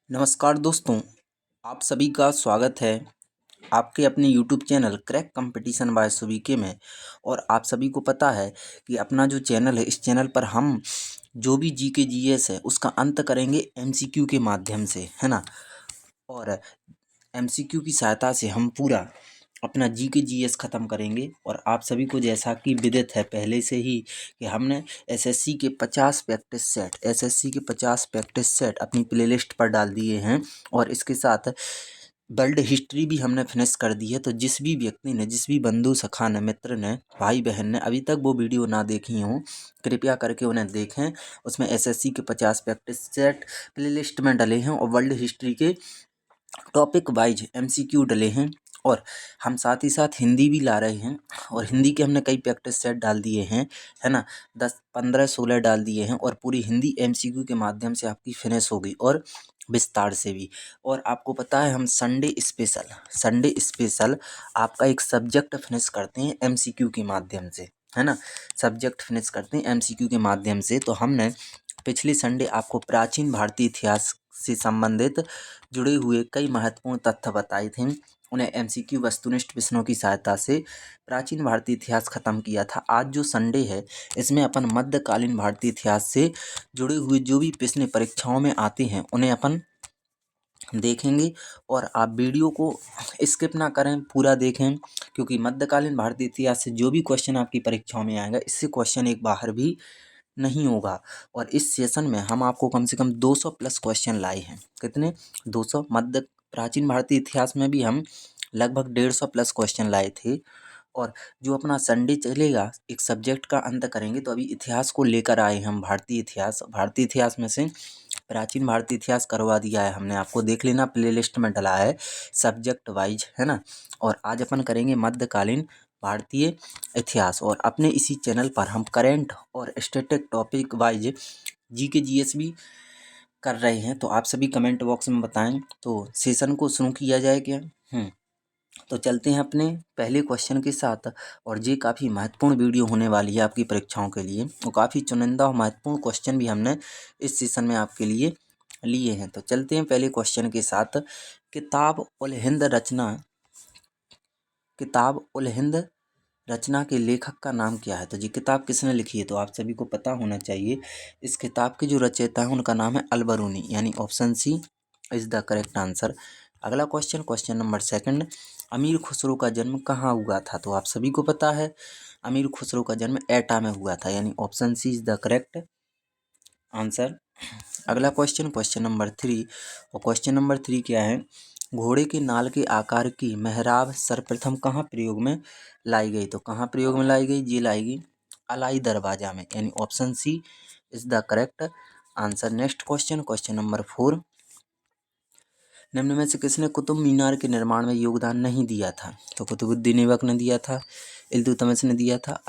नमस्कार दोस्तों, आप सभी का स्वागत है आपके अपने YouTube channel crack competition by सुबीके में। और आप सभी को पता है कि अपना जो चैनल है, इस चैनल पर हम जो भी जीके जीएस है उसका अंत करेंगे एमसीक्यू के माध्यम से, है ना। और एमसीक्यू की सहायता से हम पूरा अपना जीके जीएस ख़त्म करेंगे। और आप सभी को जैसा कि विदित है पहले से ही कि हमने एसएससी के 50 प्रैक्टिस सेट अपनी प्लेलिस्ट पर डाल दिए हैं। और इसके साथ वर्ल्ड हिस्ट्री भी हमने फिनिश कर दी है। तो जिस भी व्यक्ति ने, जिस भी बंधु सखा ने, मित्र ने, भाई बहन ने अभी तक वो वीडियो ना देखी हों, कृपया करके उन्हें देखें। उसमें एसएससी के 50 प्रैक्टिस सेट प्लेलिस्ट में डले हैं और वर्ल्ड हिस्ट्री के टॉपिक वाइज एमसीक्यू डले हैं। और हम साथ ही साथ हिंदी भी ला रहे हैं और हिंदी के हमने कई प्रैक्टिस सेट डाल दिए हैं, है ना। 10 15 16 डाल दिए हैं और पूरी हिंदी एमसीक्यू के माध्यम से आपकी फिनिश हो गई और विस्तार से भी। और आपको पता है हम संडे स्पेशल आपका एक सब्जेक्ट फिनिश करते हैं एमसीक्यू के माध्यम से, है ना। सब्जेक्ट फिनिश करते हैं एमसीक्यू के माध्यम से। तो हमने पिछले संडे आपको प्राचीन भारतीय इतिहास से संबंधित जुड़े हुए कई महत्वपूर्ण तथ्य बताए थे। उन्हें एमसीक्यू वस्तुनिष्ठ प्रश्नों की सहायता से प्राचीन भारतीय इतिहास खत्म किया था। आज जो संडे है इसमें अपन मध्यकालीन भारतीय इतिहास से जुड़े हुए जो भी प्रश्न परीक्षाओं में आते हैं उन्हें अपन देखेंगे। और आप वीडियो को स्किप ना करें, पूरा देखें, क्योंकि मध्यकालीन भारतीय इतिहास से जो भी क्वेश्चन आपकी परीक्षाओं में आएगा इससे क्वेश्चन एक बाहर भी नहीं होगा। और इस सेशन में हम आपको कम से कम 200 प्लस क्वेश्चन लाए हैं। कितने? 200। मध्य प्राचीन भारतीय इतिहास में भी हम लगभग 150 प्लस क्वेश्चन लाए थे। और जो अपना संडे चलेगा एक सब्जेक्ट का अंत करेंगे। तो अभी इतिहास को लेकर आए हम, भारतीय इतिहास में से प्राचीन भारतीय इतिहास करवा दिया है हमने, आपको देख लेना, प्लेलिस्ट में डला है सब्जेक्ट वाइज, है ना। और आज अपन करेंगे मध्यकालीन भारतीय इतिहास। और अपने इसी चैनल पर हम करेंट और static topic wise GK GS भी कर रहे हैं। तो आप सभी कमेंट बॉक्स में बताएं तो सेशन को शुरू किया जाए क्या। तो चलते हैं अपने पहले क्वेश्चन के साथ। और ये काफ़ी महत्वपूर्ण वीडियो होने वाली है आपकी परीक्षाओं के लिए। और काफ़ी चुनिंदा और महत्वपूर्ण क्वेश्चन भी हमने इस सेशन में आपके लिए लिए हैं। तो चलते हैं पहले क्वेश्चन के साथ। किताब उल हिंद रचना किताब उल हिंद रचना के लेखक का नाम क्या है? तो जी किताब किसने लिखी है? तो आप सभी को पता होना चाहिए। इस किताब के जो रचयिता हैं उनका नाम है अलबरूनी, यानी option C is the correct answer. अगला question, question number second. Amir Khusro का जन्म कहाँ हुआ था? तो आप सभी को पता है अमीर खुसरो का जन्म एटा में हुआ था, यानी option C is the correct answer. अगला क्वेश्चन, क्वेश्चन नंबर थ्री। और क्वेश्चन नंबर थ्री क्या है? घोड़े के नाल के आकार की मेहराब सर्वप्रथम कहाँ प्रयोग में लाई गई? तो कहाँ प्रयोग में लाई गई? ये लाई गई अलाई दरवाजा में, यानी option C is the correct answer. Next question, question number four. निम्न में से किसने कुतुब मीनार के निर्माण में योगदान नहीं दिया था? तो कुतुबुद्दीन ऐबक ने दिया था, इल्तुतमिश ने दिया था,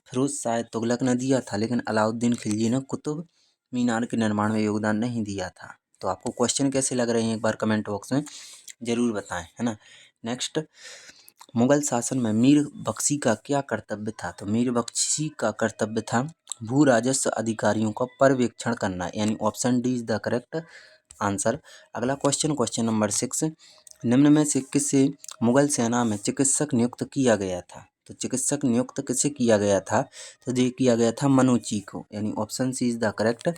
फिरोज शाह तुगलक ने दिया था, लेकिन अलाउद्दीन खिलजी ने कुतुब मीनार के निर्माण में योगदान नहीं दिया था। तो आपको क्वेश्चन कैसे लग रहे हैं एक बार कमेंट बॉक्स में ज़रूर बताएं, है ना। नेक्स्ट, मुगल शासन में मीर बख्शी का क्या कर्तव्य था? तो मीर बख्शी का कर्तव्य था भू राजस्व अधिकारियों का पर्यवेक्षण करना, यानी option D is the correct answer. अगला क्वेश्चन, क्वेश्चन नंबर सिक्स। निम्न में से किसे मुगल सेना में चिकित्सक नियुक्त किया गया था? तो चिकित्सक नियुक्त किसे किया गया था? तो ये किया गया था मनोची को, यानी option C is the correct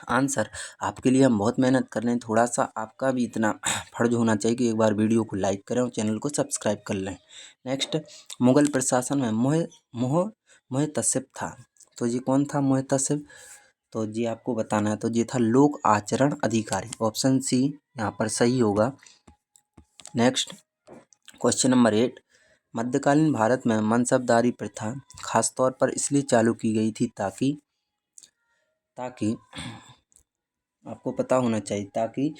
answer. आपके लिए हम बहुत मेहनत कर रहे हैं, थोड़ा सा आपका भी इतना फर्ज होना चाहिए कि एक बार वीडियो को लाइक करें और चैनल को सब्सक्राइब कर लें। नेक्स्ट, मुगल प्रशासन में मुहतसिब था, तो ये कौन था मुहतसिब? तो ये आपको बताना है। तो ये था लोक आचरण अधिकारी, ऑप्शन सी यहाँ पर सही होगा। Next, question number eight. मध्यकालीन भारत में मनसबदारी प्रथा खासतौर पर इसलिए चालू की गई थी ताकि आपको पता होना चाहिए ताकि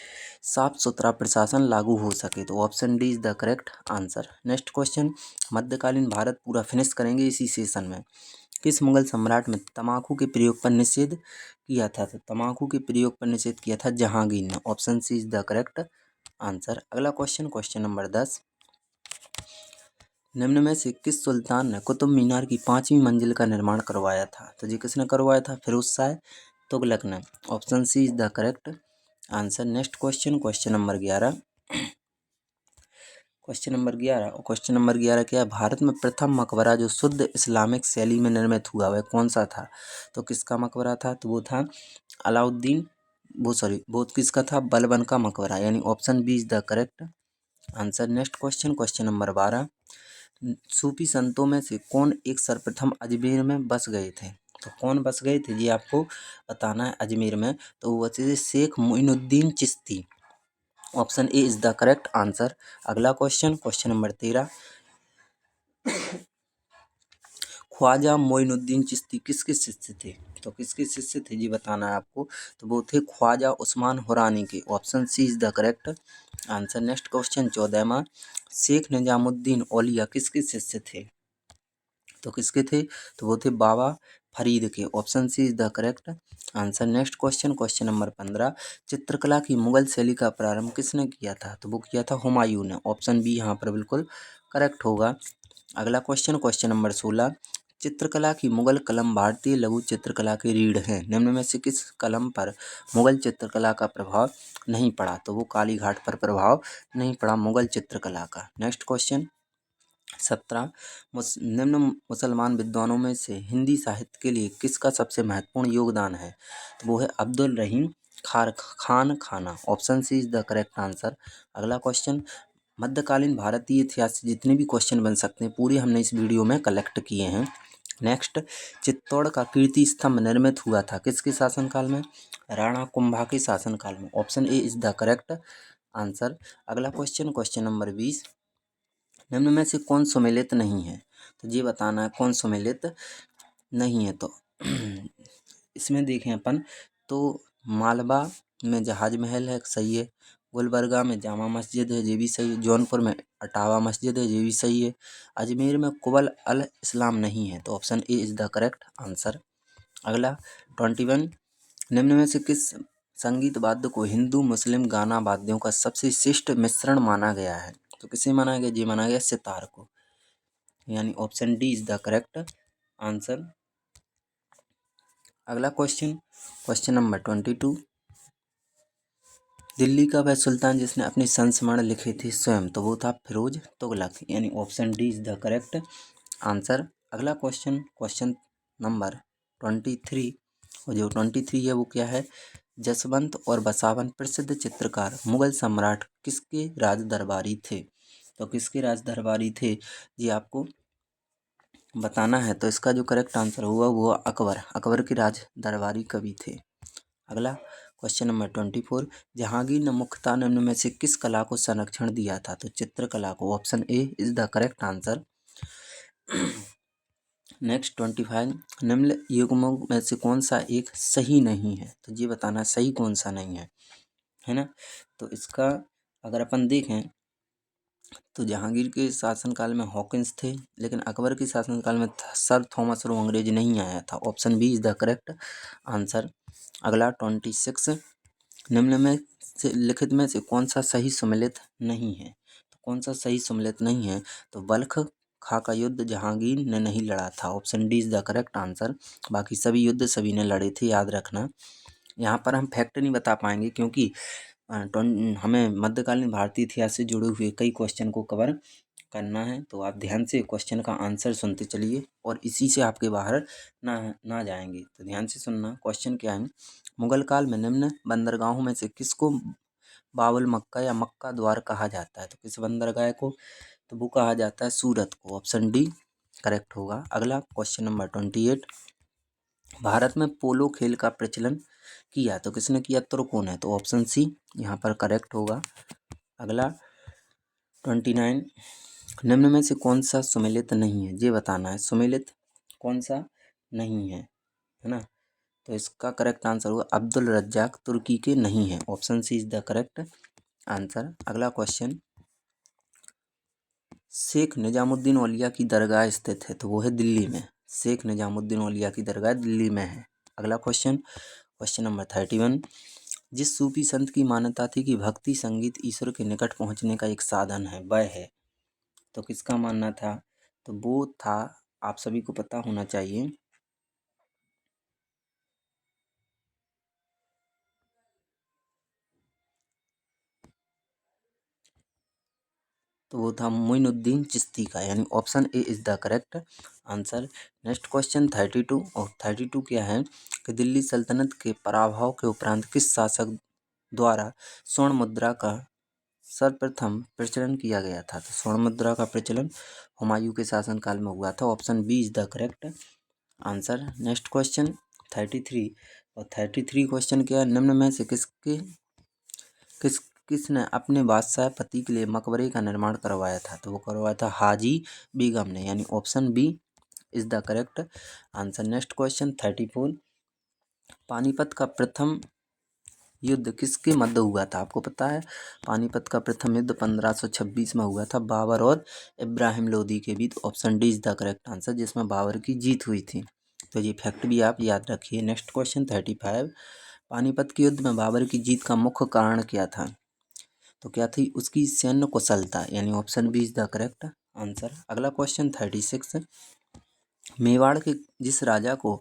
साफ सुथरा प्रशासन लागू हो सके। तो option D is the correct answer. Next question, मध्यकालीन भारत पूरा फिनिश करेंगे इसी सेशन में। किस मुगल सम्राट में तम्बाकू के प्रयोग पर निषेध किया था? तो तम्बाकू के प्रयोग पर निषेध किया था जहांगीर ने, option C is the correct answer. अगला क्वेश्चन, क्वेश्चन नंबर 10। निम्न में से किस सुल्तान ने कुतुब मीनार की 5वीं मंजिल का निर्माण करवाया था? तो जी किसने करवाया था? फिरोज शाह, तुगलक ने। Option C is the correct answer. Next question, question number 11। Question number 11, और क्वेश्चन नंबर 11 क्या है, भारत में प्रथम मकबरा जो शुद्ध इस्लामिक शैली में निर्मित हुआ वह कौन सा था? तो किसका मकबरा था? तो वो था अलाउद्दीन, वो किसका था? बलबन का मकबरा, यानी option B is the correct answer. Next question, question number 12। Sufi संतों में से कौन एक सर्वप्रथम अजमेर में बस गए थे? तो कौन बस गए थे ये आपको बताना है अजमेर में। तो वो थे Sheikh Moinuddin Chishti. Option A is the correct answer. अगला question, question number 13। Khwaja Moinuddin Chishti किसके शिष्य थे? तो किसके शिष्य थे ये बताना है आपको। तो वो थे ख्वाजा उस्मान हुरानी के। Option C is the correct answer. Next question 14वां। शेख निजामुद्दीन औलिया किसके शिष्य थे? तो किसके थे? तो वो थे बाबा फरीद के। Option C is the correct answer. Next question, question number 15। चित्रकला की मुगल शैली का प्रारंभ किसने किया था? तो वो किया था हुमायूं ने। ऑप्शन बी यहाँ पर बिल्कुल करेक्ट होगा। अगला क्वेश्चन, क्वेश्चन नंबर 16। चित्रकला की मुगल कलम भारतीय लघु चित्रकला की रीढ़ है, निम्न में से किस कलम पर मुगल चित्रकला का प्रभाव नहीं पड़ा? तो वो काली घाट पर प्रभाव नहीं पड़ा मुगल चित्रकला का। Next question 17। निम्न मुसलमान विद्वानों में से हिंदी साहित्य के लिए किसका सबसे महत्वपूर्ण योगदान है? तो वो है Abdul Rahim Khan Khana. Option C is the correct answer. अगला क्वेश्चन, मध्यकालीन भारतीय इतिहास से जितने भी क्वेश्चन बन सकते हैं पूरे हमने इस वीडियो में कलेक्ट किए हैं। नेक्स्ट, चित्तौड़ का कीर्ति स्तंभ निर्मित हुआ था किसके शासनकाल में? राणा कुंभा के शासनकाल में। Option A is the correct answer. अगला क्वेश्चन, क्वेश्चन नंबर 20। निम्न में से कौन सुमेलित नहीं है? तो ये बताना है कौन सुमेलित नहीं है। तो इसमें देखें अपन तो मालवा में जहाज महल है, सही है। गुलबर्गा में जामा मस्जिद है, ये भी सही है। जौनपुर में अटावा मस्जिद है, ये भी सही है। अजमेर में कुबल अल इस्लाम नहीं है। तो option A is the correct answer. अगला 21। निम्न में से किस संगीत वाद्य को हिंदू मुस्लिम गाना वाद्यों का सबसे श्रेष्ठ मिश्रण माना गया है? तो किसे माना गया? जी माना गया सितार को, यानी option D is the correct answer. अगला क्वेश्चन, क्वेश्चन नंबर 22। दिल्ली का वह सुल्तान जिसने अपने संस्मरण लिखे थे स्वयं, तो वो था फिरोज तुगलक, यानी option D is the correct answer. अगला क्वेश्चन, क्वेश्चन नंबर 23। और जो 23 है वो क्या है? जसवंत और बसावन प्रसिद्ध चित्रकार मुगल सम्राट किसके राज दरबारी थे? तो किसके राज दरबारी थे ये आपको बताना है। तो इसका जो करेक्ट आंसर हुआ वो अकबर के राज दरबारी कवि थे। अगला क्वेश्चन नंबर 24। जहांगीर ने मुख्यतः निम्न में से किस कला को संरक्षण दिया था? तो चित्रकला को। Option A is the correct answer. Next 25। निम्न युग्मों में से कौन सा एक सही नहीं है? तो ये बताना सही कौन सा नहीं है ना। तो इसका अगर अपन देखें तो जहांगीर के शासनकाल में हॉकिंस थे, लेकिन अकबर के शासनकाल में सर थॉमस रो अंग्रेज नहीं आया था। Option B is the correct answer. अगला 26। निम्न में से लिखित में से कौन सा सही सम्मिलित नहीं है? तो कौन सा सही सम्मिलित नहीं है? तो बल्ख खा का युद्ध जहांगीर ने नहीं लड़ा था। Option D is the correct answer. बाकी सभी युद्ध सभी ने लड़े थे, याद रखना। यहाँ पर हम फैक्ट नहीं बता पाएंगे क्योंकि हमें मध्यकालीन भारतीय इतिहास से जुड़े हुए कई क्वेश्चन को कवर करना है। तो आप ध्यान से क्वेश्चन का आंसर सुनते चलिए और इसी से आपके बाहर ना जाएंगे। तो ध्यान से सुनना, क्वेश्चन क्या है। मुगल काल में निम्न बंदरगाहों में से किसको बाबुल मक्का या मक्का द्वार कहा जाता है? तो किस बंदरगाह को? तो वो कहा जाता है सूरत को। ऑप्शन डी करेक्ट होगा। अगला क्वेश्चन नंबर 28। भारत में पोलो खेल का प्रचलन किया तो किसने किया? तुर्कों ने। तो ऑप्शन सी यहाँ पर करेक्ट होगा। अगला 29। निम्न में से कौन सा सुमेलित नहीं है ये बताना है। सुमेलित कौन सा नहीं है ना। तो इसका करेक्ट आंसर होगा अब्दुल रज्जाक तुर्की के नहीं है। Option C is the correct answer. अगला क्वेश्चन, शेख निजामुद्दीन औलिया की दरगाह स्थित है, तो वो है दिल्ली में। शेख निजामुद्दीन औलिया की दरगाह दिल्ली में है। अगला क्वेश्चन, क्वेश्चन नंबर 31। जिस सूफी संत की मान्यता थी कि भक्ति संगीत ईश्वर के निकट पहुंचने का एक साधन है वह है, तो किसका मानना था? तो वो था, आप सभी को पता होना चाहिए, तो वो था मोइनुद्दीन चिश्ती का, यानी option A is the correct answer. Next question 32, और 32 क्या है कि दिल्ली सल्तनत के पराभव के उपरांत किस शासक द्वारा स्वर्ण मुद्रा का सर्वप्रथम प्रचलन किया गया था? तो स्वर्ण मुद्रा का प्रचलन हुमायूं के शासनकाल में हुआ था। Option B is the correct answer. Next question 33, और 33 क्वेश्चन क्या है, निम्न में से किसने अपने बादशाह पति के लिए मकबरे का निर्माण करवाया था? तो वो करवाया था हाजी बेगम ने, यानी option B is the correct answer. Next question 34, Panipat का प्रथम युद्ध किसके मध्य हुआ था? आपको पता है पानीपत का प्रथम युद्ध 1526 में हुआ था बाबर और इब्राहिम लोदी के बीच। Option D is the correct answer, जिसमें बाबर की जीत हुई थी। तो ये फैक्ट भी आप याद रखिए। नेक्स्ट क्वेश्चन 35, पानीपत के युद्ध में बाबर की जीत का मुख्य कारण क्या था? तो क्या थी उसकी सैन्य कुशलता, यानी option B is the correct answer. अगला क्वेश्चन 36, मेवाड़ के जिस राजा को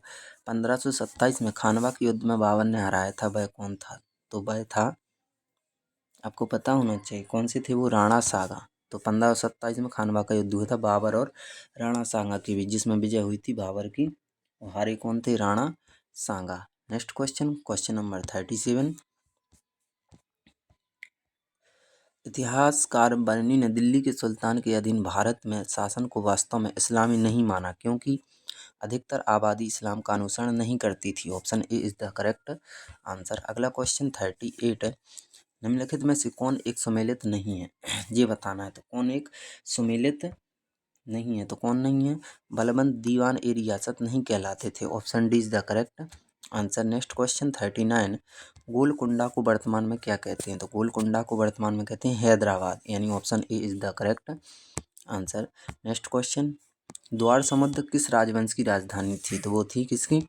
1527 में खानवा के युद्ध में बाबर ने हराया था वह कौन था? तो वह था, आपको पता होना चाहिए कौन से थे वो, राणा सागा। तो 1527 में खानवा का युद्ध हुआ था बाबर और राणा सांगा के बीच, जिसमें विजय हुई थी बाबर की, और हारे कौन थे? राणा सांगा। नेक्स्ट क्वेश्चन, क्वेश्चन नंबर 37, इतिहासकार बर्नी ने दिल्ली के सुल्तान के अधीन भारत में शासन को वास्तव में इस्लामी नहीं माना, क्योंकि अधिकतर आबादी इस्लाम का अनुसरण नहीं करती थी। Option A is the correct answer. अगला क्वेश्चन 38, निम्नलिखित में से कौन एक सुमेलित नहीं है? ये बताना है। तो कौन एक सुमेलित नहीं है? तो कौन नहीं है? बलबंत दीवान ए रियासत नहीं कहलाते थे। Option D is the correct answer. Next question 39, Golconda को वर्तमान में क्या कहते हैं? तो गोलकुंडा को वर्तमान में कहते हैं हैदराबाद, यानी option A is the correct answer. Next question, द्वार समुद्र किस राजवंश की राजधानी थी? तो वो थी किसकी?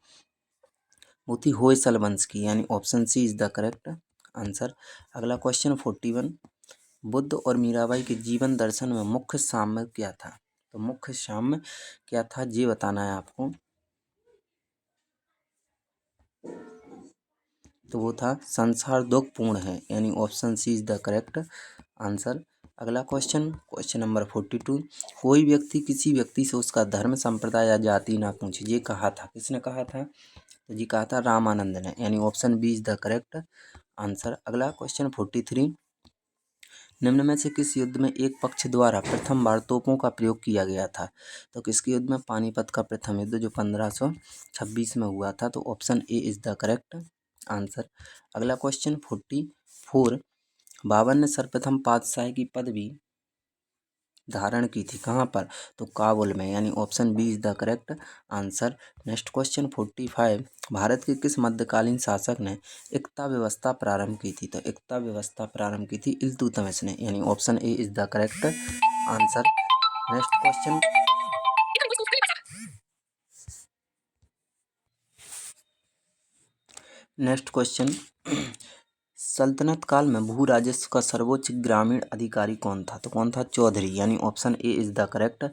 वो थी होयसल वंश की, यानी option C is the correct answer. अगला क्वेश्चन 41, बुद्ध और मीराबाई के जीवन दर्शन में मुख्य साम्य क्या था? तो मुख्य साम्य क्या था ये बताना है आपको। तो वो था संसार दुखपूर्ण है, यानी option C is the correct answer. अगला क्वेश्चन, क्वेश्चन नंबर 42, कोई व्यक्ति किसी व्यक्ति से उसका धर्म संप्रदाय या जाति ना पूछे, ये कहा था, किसने कहा था? तो जी कहा था रामानंद ने, यानी option B is the correct answer. अगला क्वेश्चन 43, निम्न में से किस युद्ध में एक पक्ष द्वारा प्रथम बार तोपों का प्रयोग किया गया था? तो किसके युद्ध में? पानीपत का प्रथम युद्ध जो 1526 में हुआ था। तो option A is the correct answer. अगला क्वेश्चन 44, बाबर ने सर्वप्रथम पातशाही की पदवी धारण की थी कहाँ पर? तो काबुल में, यानी option B is the correct answer. Next question 45, Bharat के किस मध्यकालीन शासक ने एकता व्यवस्था प्रारंभ की थी? तो एकता व्यवस्था प्रारंभ की थी इल्तुतमिश ने, यानी option A is the correct answer. Next question, next question, सल्तनत काल में भू राजस्व का सर्वोच्च ग्रामीण अधिकारी कौन था? तो कौन था? चौधरी, यानी option A is the correct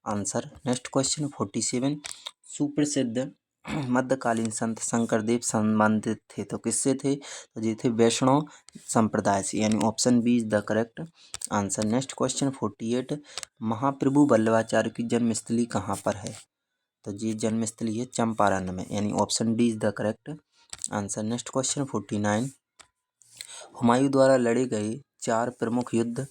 answer. Next question 47, सुप्रसिद्ध मध्यकालीन संत शंकरदेव संबंधित थे, तो किससे थे? तो ये थे वैष्णव संप्रदाय से, यानी option B is the correct answer. Next question 48, Mahaprabhu Vallabhacharya की जन्मस्थली कहाँ पर है? तो ये जन्मस्थली है चंपारण में, यानी option D is the correct answer. Next question 49, Humayun द्वारा लड़े गए 4 प्रमुख युद्ध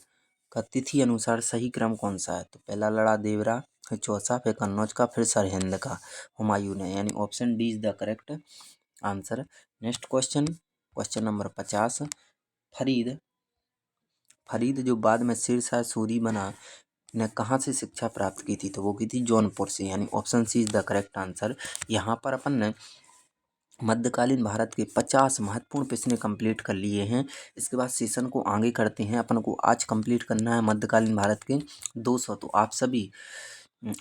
का तिथि अनुसार सही क्रम कौन सा है? तो पहला लड़ा देवरा, फिर चौसा, फिर कन्नौज का, फिर सरहिंद का, हुमायूं ने, यानी option D is the correct answer. Next question, question number 50, Farid Farid जो बाद में शेरशाह सूरी बना ने कहाँ से शिक्षा प्राप्त की थी? तो वो की थी जौनपुर से, यानी option C is the correct answer. यहाँ पर अपन ने मध्यकालीन भारत के 50 महत्वपूर्ण प्रश्न कंप्लीट कर लिए हैं। इसके बाद सेशन को आगे करते हैं। अपन को आज कंप्लीट करना है मध्यकालीन भारत के 200। तो आप सभी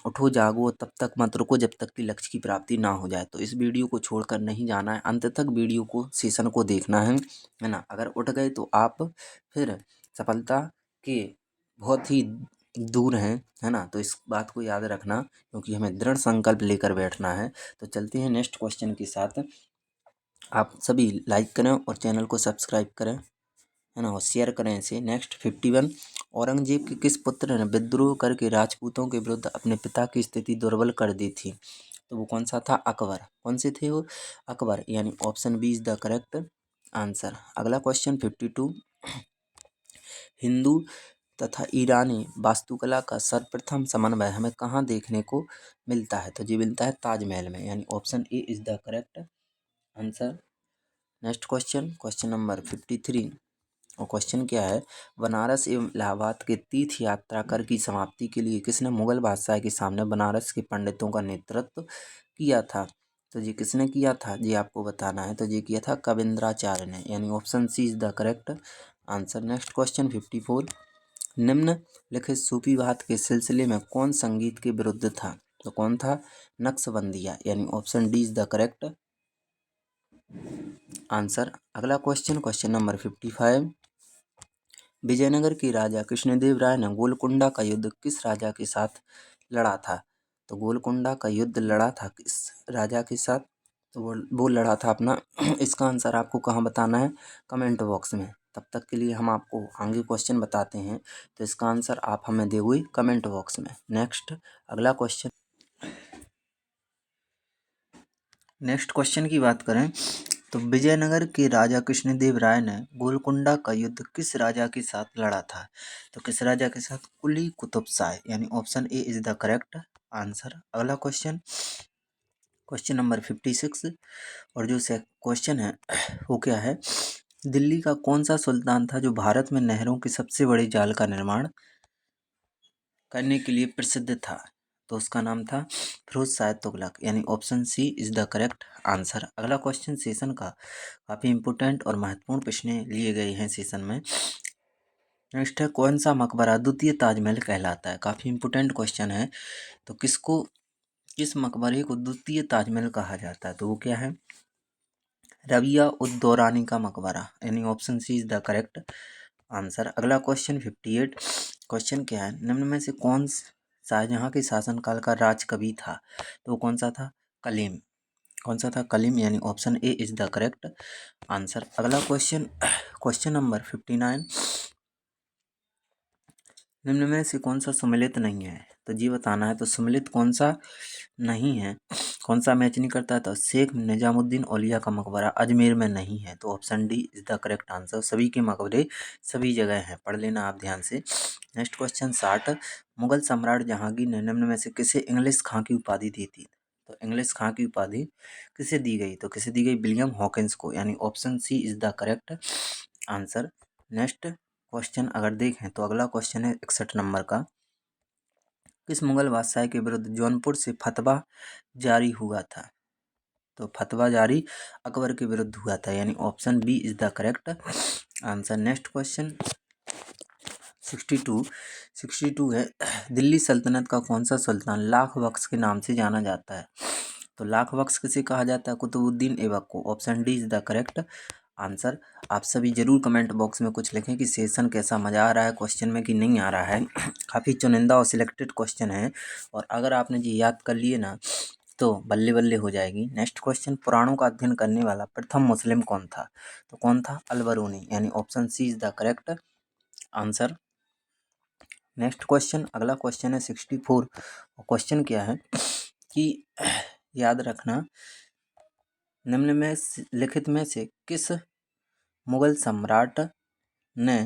उठो जागो, तब तक मत रुको जब तक कि लक्ष्य की प्राप्ति ना हो जाए। तो इस वीडियो को छोड़कर नहीं जाना है, अंत तक वीडियो को सेशन को देखना है ना। अगर उठ गए तो आप फिर सफलता के बहुत ही दूर हैं, है ना। तो इस बात को याद रखना, क्योंकि हमें दृढ़ संकल्प लेकर बैठना है। तो चलते हैं नेक्स्ट क्वेश्चन के साथ। आप सभी लाइक करें और चैनल को सब्सक्राइब करें, है ना, होशियार करें इसे। नेक्स्ट 51, औरंगजेब के किस पुत्र ने विद्रोह करके राजपूतों के विरुद्ध अपने पिता की स्थिति दुर्बल कर दी थी? तो वो कौन सा था? अकबर। कौन से थे वो? अकबर, यानी option B is the correct answer. अगला क्वेश्चन 52, हिंदू तथा ईरानी वास्तुकला का सर्वप्रथम समन्वय हमें कहाँ देखने को मिलता है? तो जी मिलता है ताजमहल में, यानी option A is the correct answer. Next question, question number 53, और क्वेश्चन क्या है? बनारस एवं इलाहाबाद के तीर्थ यात्रा कर की समाप्ति के लिए किसने मुगल बादशाह के सामने बनारस के पंडितों का नेतृत्व किया था? तो जी किसने किया था जी आपको बताना है। तो जी किया था कविंद्राचार्य ने, यानी option C is the correct answer. Next question 54, निम्नलिखित सूफीवाद के सिलसिले में कौन संगीत के विरुद्ध था? तो कौन था? नक्शबंदिया, यानी option D is the correct answer. अगला क्वेश्चन, क्वेश्चन नंबर 55, विजयनगर के राजा कृष्णदेव राय ने गोलकुंडा का युद्ध किस राजा के साथ लड़ा था? तो गोलकुंडा का युद्ध लड़ा था किस राजा के साथ? तो वो लड़ा था अपना इसका आंसर आपको कहाँ बताना है? कमेंट बॉक्स में। तब तक के लिए हम आपको आगे क्वेश्चन बताते हैं, तो इसका आंसर आप हमें दे हुए कमेंट बॉक्स में। नेक्स्ट अगला क्वेश्चन, नेक्स्ट क्वेश्चन की बात करें तो विजयनगर के राजा कृष्णदेव राय ने गोलकुंडा का युद्ध किस राजा के साथ लड़ा था? तो किस राजा के साथ? कुली कुतुब शाह, यानी option A is the correct answer. अगला क्वेश्चन, क्वेश्चन नंबर 56, और जो से क्वेश्चन है वो क्या है? दिल्ली का कौन सा सुल्तान था जो भारत में नहरों के सबसे बड़े जाल का निर्माण करने के लिए प्रसिद्ध था? तो उसका नाम था फिरोज शाह तुगलक, यानी option C is the correct answer. अगला क्वेश्चन सेशन का काफ़ी इंपोर्टेंट और महत्वपूर्ण प्रश्न लिए गए हैं सेशन में। नेक्स्ट है, कौन सा मकबरा द्वितीय ताजमहल कहलाता है? काफ़ी इंपोर्टेंट क्वेश्चन है। तो किस मकबरे को द्वितीय ताजमहल कहा जाता है? तो वो क्या है? रबिया उद दौरानी का मकबरा, यानी option C is the correct answer. अगला क्वेश्चन 58, क्वेश्चन क्या है? निम्न में से कौन शाहजहां के शासनकाल का राजकवि था? तो वो कौन सा था? कलीम। कौन सा था? कलीम, यानी option A is the correct answer. अगला क्वेश्चन, क्वेश्चन नंबर 59, निम्न में से कौन सा सम्मिलित नहीं है? तो जी बताना है। तो सम्मिलित कौन सा नहीं है, कौन सा मैच नहीं करता? तो शेख निजामुद्दीन औलिया का मकबरा अजमेर में नहीं है, तो option D is the correct answer. सभी के मकबरे सभी जगह हैं, पढ़ लेना आप ध्यान से। नेक्स्ट क्वेश्चन 60, मुगल सम्राट जहांगीर ने निम्न में से किसे इंग्लिश खां की उपाधि दी थी? तो इंग्लिश खां की उपाधि किसे दी गई? तो किसे दी गई? विलियम हॉकिंस को, यानी option C is the correct answer. Next question अगर देखें तो अगला क्वेश्चन है 61 नंबर का, किस मुगल बादशाह के विरुद्ध जौनपुर से फतवा जारी हुआ था? तो फतवा जारी अकबर के विरुद्ध हुआ था, यानी option B is the correct answer. Next question 62 है, दिल्ली सल्तनत का कौन सा सुल्तान लाख बख्श के नाम से जाना जाता है? तो लाख बख्श किसे कहा जाता है? कुतुबुद्दीन ऐबक को, option D is the correct answer. आप सभी जरूर कमेंट बॉक्स में कुछ लिखें कि सेशन कैसा, मज़ा आ रहा है क्वेश्चन में कि नहीं आ रहा है। काफ़ी चुनिंदा और सिलेक्टेड क्वेश्चन है, और अगर आपने जी याद कर लिए ना तो बल्ले बल्ले हो जाएगी। नेक्स्ट क्वेश्चन, पुराणों का अध्ययन करने वाला प्रथम मुस्लिम कौन था? तो कौन था? अलबरूनी, यानी option C is the correct answer. Next question, अगला क्वेश्चन है 64, और क्वेश्चन क्या है कि याद रखना, निम्न में लिखित में से किस मुगल सम्राट ने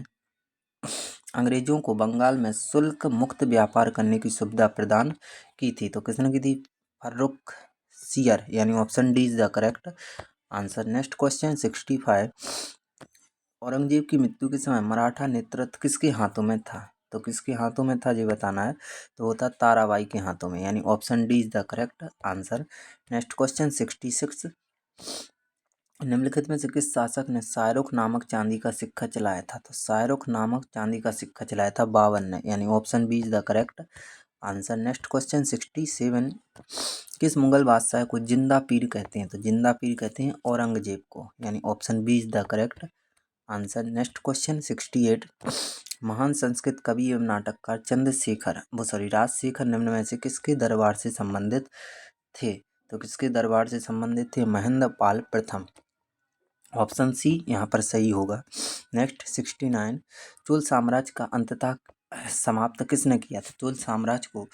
अंग्रेजों को बंगाल में शुल्क मुक्त व्यापार करने की सुविधा प्रदान की थी? तो किसने की थी? फर्रुख सियर, यानी option D is the correct answer. Next question 65, Aurangzeb की मृत्यु के समय मराठा नेतृत्व किसके हाथों में था? तो किसके हाथों में था ये बताना है। तो वो था ताराबाई के हाथों में, यानी option D is the correct answer. Next question 66, निम्नलिखित में से किस शासक ने शाहरुख नामक चांदी का सिक्का चलाया था? तो शाहरुख नामक चांदी का सिक्का चलाया था बाबर ने, यानी option B is the correct answer. Next question 67, किस मुगल बादशाह को जिंदा पीर कहते हैं? तो जिंदा पीर कहते हैं औरंगजेब को, यानी option B is the correct answer. Next question 68, महान संस्कृत कवि एवं नाटककार राजशेखर निम्न में से किसके दरबार से संबंधित थे? तो किसके दरबार से संबंधित थे? महेंद्र पाल प्रथम, ऑप्शन सी यहाँ पर सही होगा। नेक्स्ट 69, चोल साम्राज्य का अंततः समाप्त किसने किया था? चोल साम्राज्य को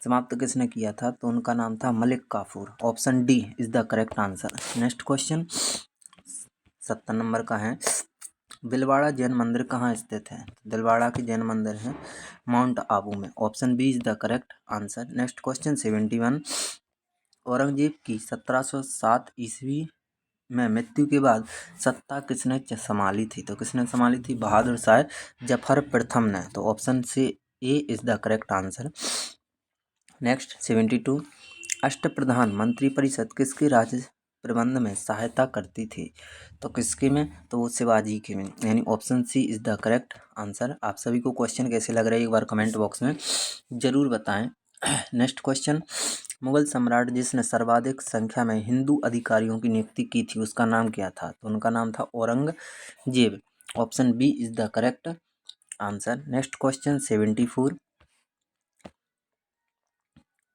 समाप्त किसने किया था? तो उनका नाम था Malik Kafur. Option D is the correct answer. Next question 70 number का है, दिलवाड़ा जैन मंदिर कहाँ स्थित है? दिलवाड़ा की जैन मंदिर है माउंट आबू में। Option B is the correct answer. Next question 71, Aurangzeb की 1707 ईस्वी में मृत्यु के बाद सत्ता किसने संभाली थी? तो किसने संभाली थी? बहादुर शाह जफर प्रथम ने। तो option C A is the correct answer. Next 72, अष्टप्रधान मंत्रिपरिषद किसके राज्य प्रबंध में सहायता करती थी? तो किसके में? तो वो शिवाजी के में, यानी option C is the correct answer. आप सभी को क्वेश्चन कैसे लग रहे हैं एक बार कमेंट बॉक्स में जरूर बताएं। नेक्स्ट क्वेश्चन, मुगल सम्राट जिसने सर्वाधिक संख्या में हिंदू अधिकारियों की नियुक्ति की थी उसका नाम क्या था? तो उनका नाम था Aurangzeb. Option B is the correct answer. Next question 74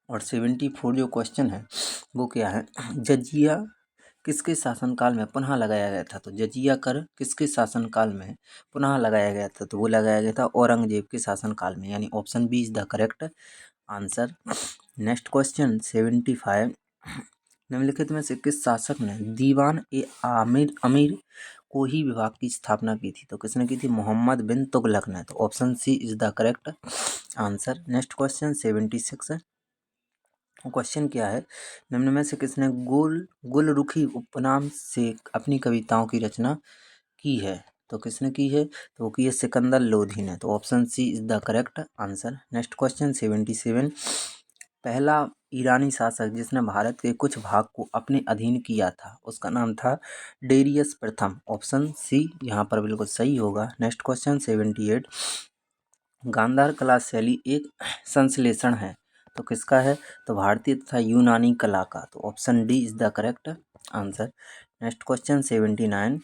और 74 जो क्वेश्चन है वो क्या है, जजिया किसके शासनकाल में पुनः लगाया गया था? तो जजिया कर किसके शासनकाल में पुनः लगाया गया था? तो वो लगाया गया था औरंगजेब के शासनकाल में, यानी option B is the correct answer. Next question 75, निम्नलिखित में से किस शासक ने दीवान ए आमिर अमीर को ही विभाग की स्थापना की थी? तो किसने की थी? मोहम्मद बिन तुगलक ने। तो option C is the correct answer. Next question 76, question क्या है, निम्न में से किसने गुलरुखी उपनाम से अपनी कविताओं की रचना की है? तो किसने की है? तो वो की है सिकंदर लोधी ने। तो option C is the correct answer. Next question 77, पहला ईरानी शासक जिसने भारत के कुछ भाग को अपने अधीन किया था उसका नाम था डेरियस प्रथम। ऑप्शन सी यहाँ पर बिल्कुल सही होगा। नेक्स्ट क्वेश्चन 78, गांधार कला शैली एक संश्लेषण है तो किसका है? तो भारतीय तथा यूनानी कला का। तो option D is the correct answer. Next question 79,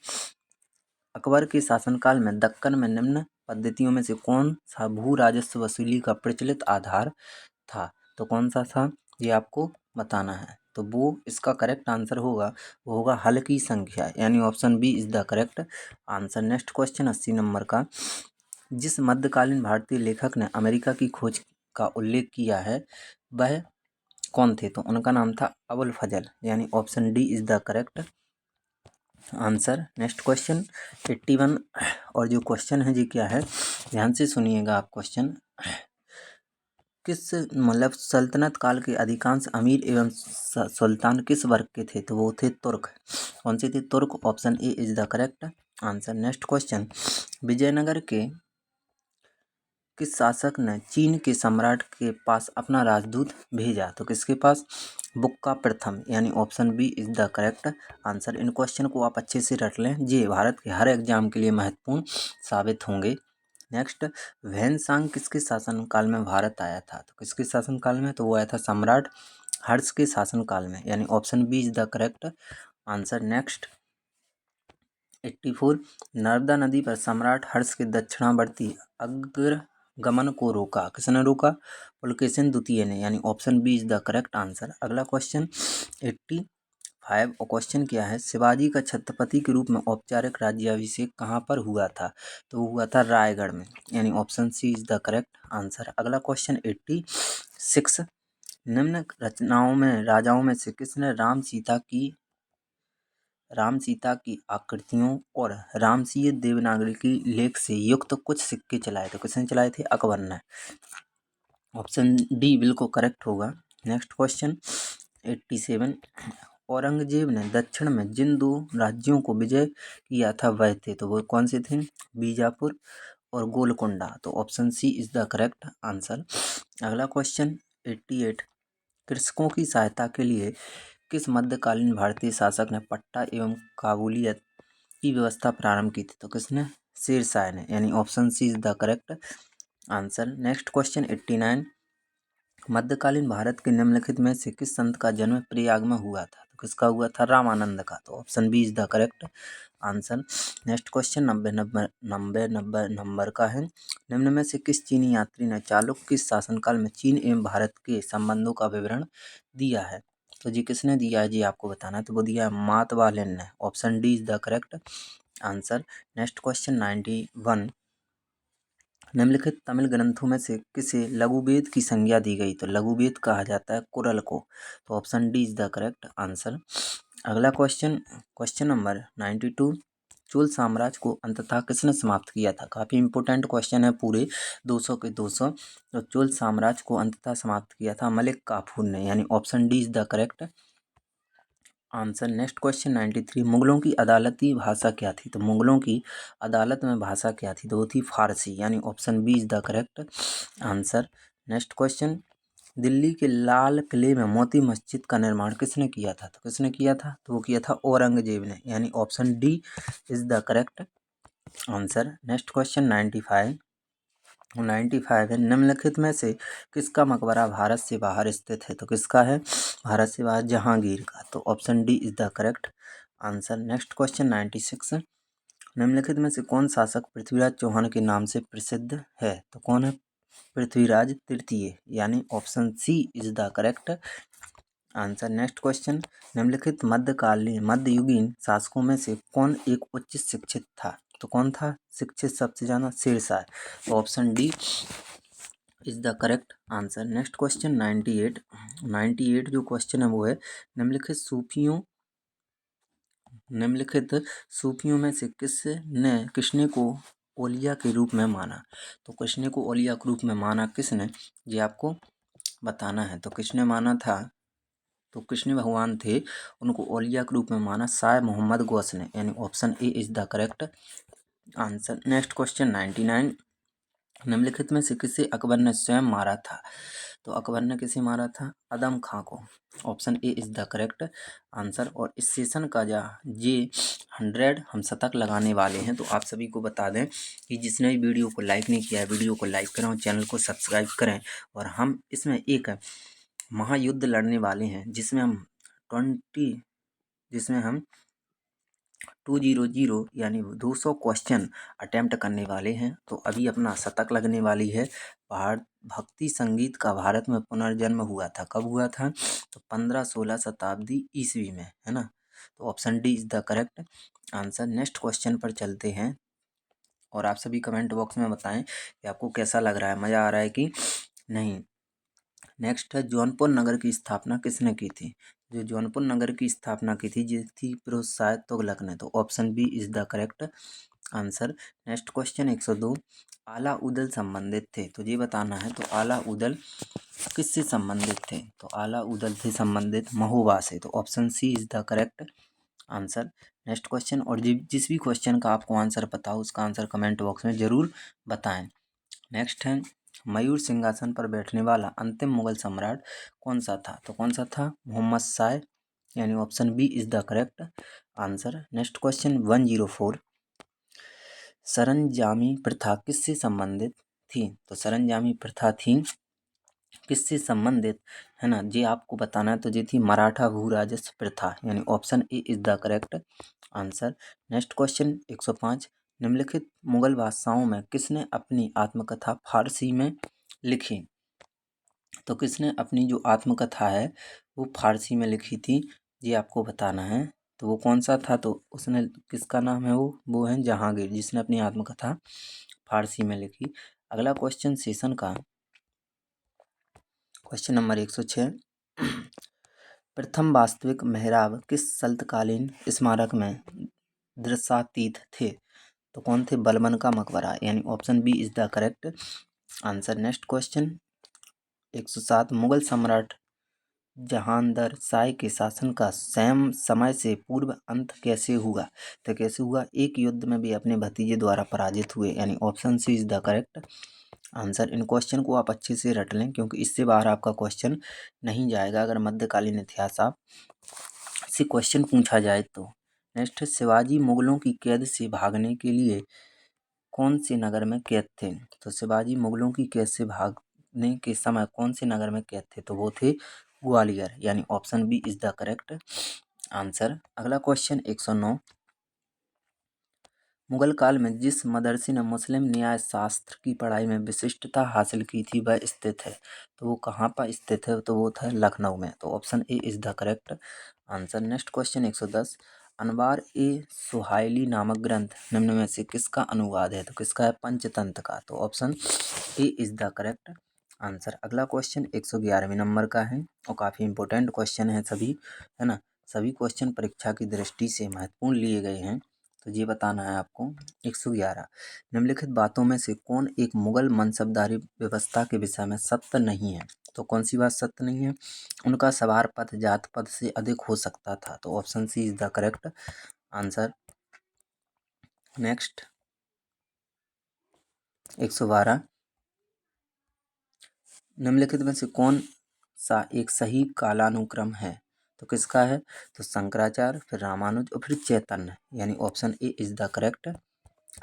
Akbar के शासनकाल में दक्कन में निम्न पद्धतियों में से कौन सा भू राजस्व वसूली का प्रचलित आधार था? तो कौन सा था ये आपको बताना है। तो वो इसका करेक्ट आंसर होगा, वो होगा हल की संख्या, यानी option B is the correct answer. Next question 80 number का, जिस मध्यकालीन भारतीय लेखक ने अमेरिका की खोज का उल्लेख किया है वह कौन थे? तो उनका नाम था अबुल फजल, यानी option D is the correct answer. Next question 81 और जो क्वेश्चन है जी क्या है, ध्यान से सुनिएगा आप क्वेश्चन। किस मतलब सल्तनत काल के अधिकांश अमीर एवं सुल्तान किस वर्ग के थे? तो वो थे तुर्क। कौन से थे? तुर्क। Option A is the correct answer. Next question, Vijayanagara के किस शासक ने चीन के सम्राट के पास अपना राजदूत भेजा? तो किसके पास? बुक्का प्रथम, यानी option B is the correct answer. इन क्वेश्चन को आप अच्छे से रट लें, ये भारत के हर एग्जाम के लिए महत्वपूर्ण साबित होंगे। नेक्स्ट, वैनसांग किसके शासनकाल में भारत आया था? तो किसके शासनकाल में? तो वो आया था सम्राट हर्ष के शासनकाल में, यानी option B is the correct answer. Next 84, Narmada नदी पर सम्राट हर्ष के दक्षिणावर्ती अग्रगमन को रोका। किसने रोका? पुलकेशिन द्वितीय ने, यानी option B is the correct answer. अगला क्वेश्चन 85 और क्वेश्चन क्या है, शिवाजी का छत्रपति के रूप में औपचारिक राज्याभिषेक कहाँ पर हुआ था? तो वो हुआ था रायगढ़ में, यानी option C is the correct answer. अगला क्वेश्चन 86, निम्न रचनाओं में राजाओं में से किसने राम सीता की आकृतियों और रामसीय देवनागरी लेख से युक्त कुछ सिक्के चलाए? तो किसने चलाए थे? अकबर ने। ऑप्शन डी बिल्कुल करेक्ट होगा। नेक्स्ट क्वेश्चन 87, औरंगजेब ने दक्षिण में जिन दो राज्यों को विजय किया था वह थे? तो वो कौन से थे? बीजापुर और गोलकुंडा। तो option C is the correct answer. अगला क्वेश्चन 88, कृषकों की सहायता के लिए किस मध्यकालीन भारतीय शासक ने पट्टा एवं काबूलियत की व्यवस्था प्रारंभ की थी? तो किसने? शेरशाह ने, यानी option C is the correct answer. Next question 89, मध्यकालीन भारत के निम्नलिखित में से किस संत का जन्म प्रयाग में हुआ था? तो किसका हुआ था? रामानंद का। तो option B is the correct answer. Next question 90 number का है, निम्न में से किस चीनी यात्री ने चालुक्य के शासनकाल में चीन एवं भारत के संबंधों का विवरण दिया है? तो जी किसने दिया है जी आपको बताना है, तो वो दिया है मातवालिन ने। Option D is the correct answer. Next question 91, निम्नलिखित तमिल ग्रंथों में से किसे लघुवेद की संज्ञा दी गई, तो लघुवेद कहा जाता है कुरल को, तो option D is the correct answer. अगला क्वेश्चन, क्वेश्चन नंबर 92, चोल साम्राज्य को अंततः किसने समाप्त किया था। काफ़ी इंपॉर्टेंट क्वेश्चन है, पूरे 200 के 200। तो चोल साम्राज्य को अंततः समाप्त किया था मलिक काफूर ने, यानी option D is the correct answer. Next question 93, मुगलों की अदालती भाषा क्या थी, तो मुगलों की अदालत में भाषा क्या थी, तो वो थी फारसी, यानी option B is the correct answer. Next question, Delhi के लाल किले में मोती मस्जिद का निर्माण किसने किया था, तो किसने किया था, तो वो किया था औरंगजेब ने, यानी option D is the correct answer. Next question 95, 95 है, निम्नलिखित में से किसका मकबरा भारत से बाहर स्थित है, तो किसका है भारत से बाहर, जहांगीर का, तो option D is the correct answer. Next question 96, निम्नलिखित में से कौन शासक पृथ्वीराज चौहान के नाम से प्रसिद्ध है, तो कौन है पृथ्वीराज तृतीय, यानी option C is the correct answer. Next question, निम्नलिखित मध्यकालीन मध्ययुगीन शासकों में से कौन एक उच्च शिक्षित था, तो कौन था शिक्षित सबसे ज़्यादा, शेरशाह, तो option D is the correct answer. Next question 98, 98 जो क्वेश्चन है वो है, निम्नलिखित सूफियों में से कृष्ण को ओलिया के रूप में माना, तो कृष्ण को ओलिया के रूप में माना किसने, ये आपको बताना है। तो किसने माना था, तो कृष्ण भगवान थे, उनको ओलिया के रूप में माना शाह मोहम्मद गौस ने, यानी option A is the correct answer. Next question 99, निम्नलिखित में से किसे अकबर ने स्वयं मारा था, तो अकबर ने किसे मारा था, आदम खां को, option A is the correct answer. और इस सेशन का जे 100 हम शतक लगाने वाले हैं, तो आप सभी को बता दें कि जिसने भी वीडियो को लाइक नहीं किया है, वीडियो को लाइक करें और चैनल को सब्सक्राइब करें। और हम इसमें एक महायुद्ध लड़ने वाले हैं, जिसमें हम 200 यानी 200 क्वेश्चन अटेम्प्ट करने वाले हैं। तो अभी अपना शतक लगने वाली है। भारत भक्ति संगीत का भारत में पुनर्जन्म हुआ था, कब हुआ था, तो 15-16 शताब्दी ईस्वी में, है ना, तो option D is the correct answer. Next question पर चलते हैं, और आप सभी कमेंट बॉक्स में बताएं कि आपको कैसा लग रहा है, मज़ा आ रहा है कि नहीं। नेक्स्ट है, जौनपुर नगर की स्थापना किसने की थी, जो जौनपुर नगर की स्थापना की थी जी थी फिरोज शाह तुगलक ने, तो option B is the correct answer. Next question 102, Alha Udal संबंधित थे, तो ये बताना है, तो आला उदल किससे संबंधित थे, तो आला उदल थे संबंधित महोबा से, तो option C is the correct answer. Next question, और जिस भी क्वेश्चन का आपको आंसर पता हो उसका आंसर कमेंट बॉक्स में ज़रूर बताएं। नेक्स्ट है, मयूर सिंहासन पर बैठने वाला अंतिम मुगल सम्राट कौन सा था, तो कौन सा था, मोहम्मद शाह, यानी option B is the correct answer. Next question 104, सरंजामी प्रथा किससे संबंधित थी, तो सरंजामी प्रथा थी किससे संबंधित, है ना, ये आपको बताना है, तो ये थी मराठा भू राजस्व प्रथा, यानी option A is the correct answer. Next question 105, निम्नलिखित मुगल बादशाहों में किसने अपनी आत्मकथा फारसी में लिखी, तो किसने अपनी जो आत्मकथा है वो फारसी में लिखी थी, ये आपको बताना है, तो वो कौन सा था, तो उसने किसका नाम है, वो है जहांगीर, जिसने अपनी आत्मकथा फारसी में लिखी। अगला क्वेश्चन सेशन का क्वेश्चन नंबर 106, प्रथम वास्तविक मेहराब किस सल्तकालीन स्मारक में दृश्यातीत थे, तो कौन थे, बलबन का मकबरा, यानी option B is the correct answer. Next question 107, Mughal सम्राट जहांदर शाह के शासन का समय से पूर्व अंत कैसे हुआ, तो कैसे हुआ, एक युद्ध में भी अपने भतीजे द्वारा पराजित हुए, यानी option C is the correct answer. इन क्वेश्चन को आप अच्छे से रट लें, क्योंकि इससे बाहर आपका क्वेश्चन नहीं जाएगा अगर मध्यकालीन इतिहास आप से क्वेश्चन पूछा जाए तो। नेक्स्ट, शिवाजी मुगलों की कैद से भागने के लिए कौन से नगर में कैद थे, तो शिवाजी मुगलों की कैद से भागने के समय कौन से नगर में कैद थे, तो वो थे ग्वालियर, यानी option B is the correct answer. अगला क्वेश्चन 109, मुगल काल में जिस मदरसे ने मुस्लिम न्याय शास्त्र की पढ़ाई में विशिष्टता हासिल की थी वह स्थित है, तो वो कहाँ पर स्थित है, तो वो था लखनऊ में। तो option A is the correct answer. Next question 110, अनवार ए सुहाइली नामक ग्रंथ निम्न में से किसका अनुवाद है, तो किसका है, पंचतंत्र का। तो option A is the correct answer. अगला क्वेश्चन 111वें नंबर का है और काफ़ी इंपॉर्टेंट क्वेश्चन है सभी, है ना। सभी क्वेश्चन परीक्षा की दृष्टि से महत्वपूर्ण लिए गए हैं, तो ये बताना है आपको। 111, निम्नलिखित बातों में से कौन एक मुगल मनसबदारी व्यवस्था के विषय में सत्य नहीं है, तो कौन सी बात सत्य नहीं है, उनका सवार पद जात पद से अधिक हो सकता था। तो option C is the correct answer. Next 112, निम्नलिखित में से कौन सा एक सही कालानुक्रम है, तो किसका है, तो शंकराचार्य, फिर रामानुज और फिर चैतन्य, यानी option A is the correct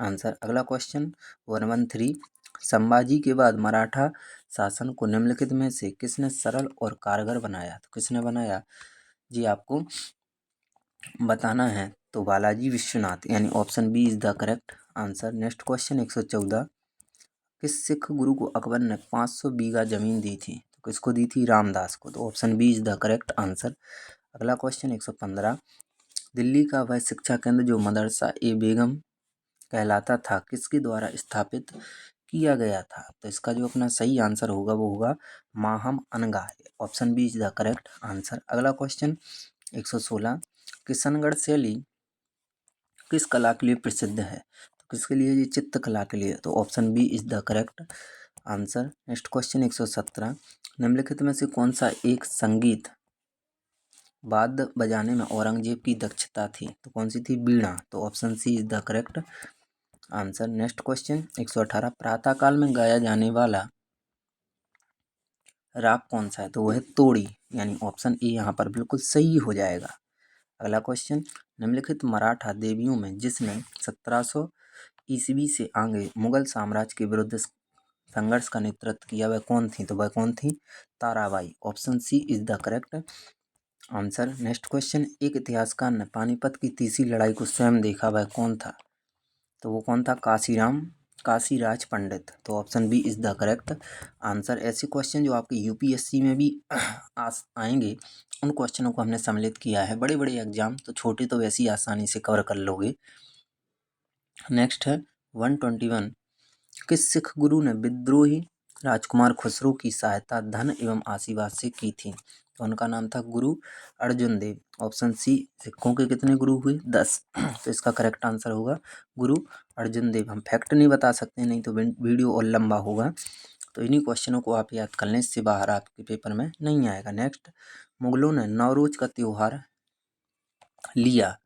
answer. अगला क्वेश्चन 113, संभाजी के बाद मराठा शासन को निम्नलिखित में से किसने सरल और कारगर बनाया, तो किसने बनाया, जी आपको बताना है। तो बालाजी विश्वनाथ, यानी option B is the correct answer. Next question 114, किस सिख गुरु को अकबर ने 500 बीघा जमीन दी थी, तो किसको दी थी, रामदास को। तो option B is the correct answer. अगला क्वेश्चन 115, दिल्ली का वह शिक्षा केंद्र जो मदरसा ए बेगम कहलाता था किसके द्वारा स्थापित किया गया था, तो इसका जो अपना सही आंसर होगा वो होगा Maham Anga, option B is the correct answer. अगला क्वेश्चन 116, किशनगढ़ शैली किस कला के लिए प्रसिद्ध है, तो किसके लिए, ये चित्रकला के लिए, तो option B is the correct answer. Next question 117, निम्नलिखित में से कौन सा एक संगीत वाद्य बजाने में औरंगजेब की दक्षता थी, तो कौन सी थी, बीणा। तो option C is the correct answer. Next question 118, प्रातःकाल में गाया जाने वाला राग कौन सा है, तो वह है तोड़ी, यानी ऑप्शन ए यहाँ पर बिल्कुल सही हो जाएगा। अगला क्वेश्चन, निम्नलिखित मराठा देवियों में जिसने 1700 ईस्वी से आगे मुगल साम्राज्य के विरुद्ध संघर्ष का नेतृत्व किया वह कौन थी, तो वह कौन थी, Tarabai, option C is the correct answer. Next question, एक इतिहासकार ने पानीपत की तीसरी लड़ाई को स्वयं देखा वह कौन था, तो वो कौन था, काशीराज पंडित। तो option B is the correct answer. ऐसे क्वेश्चन जो आपके यूपीएससी में भी आएंगे उन क्वेश्चनों को हमने सम्मिलित किया है। बड़े बड़े एग्जाम तो छोटे तो वैसे ही आसानी से कवर कर लोगे। नेक्स्ट है 121, किस सिख गुरु ने विद्रोही राजकुमार खुसरो की सहायता धन एवं आशीर्वाद से की थी, तो उनका नाम था गुरु अर्जुन देव। ऑप्शन सी, सिखों के कितने गुरु हुए, 10, तो इसका करेक्ट आंसर होगा गुरु अर्जुन देव। हम फैक्ट नहीं बता सकते, नहीं तो वीडियो और लंबा होगा, तो इन्हीं क्वेश्चनों को आप याद कर लें, इससे बाहर आपके पेपर में नहीं आएगा। नेक्स्ट, मुगलों ने नवरोज का त्यौहार लिया,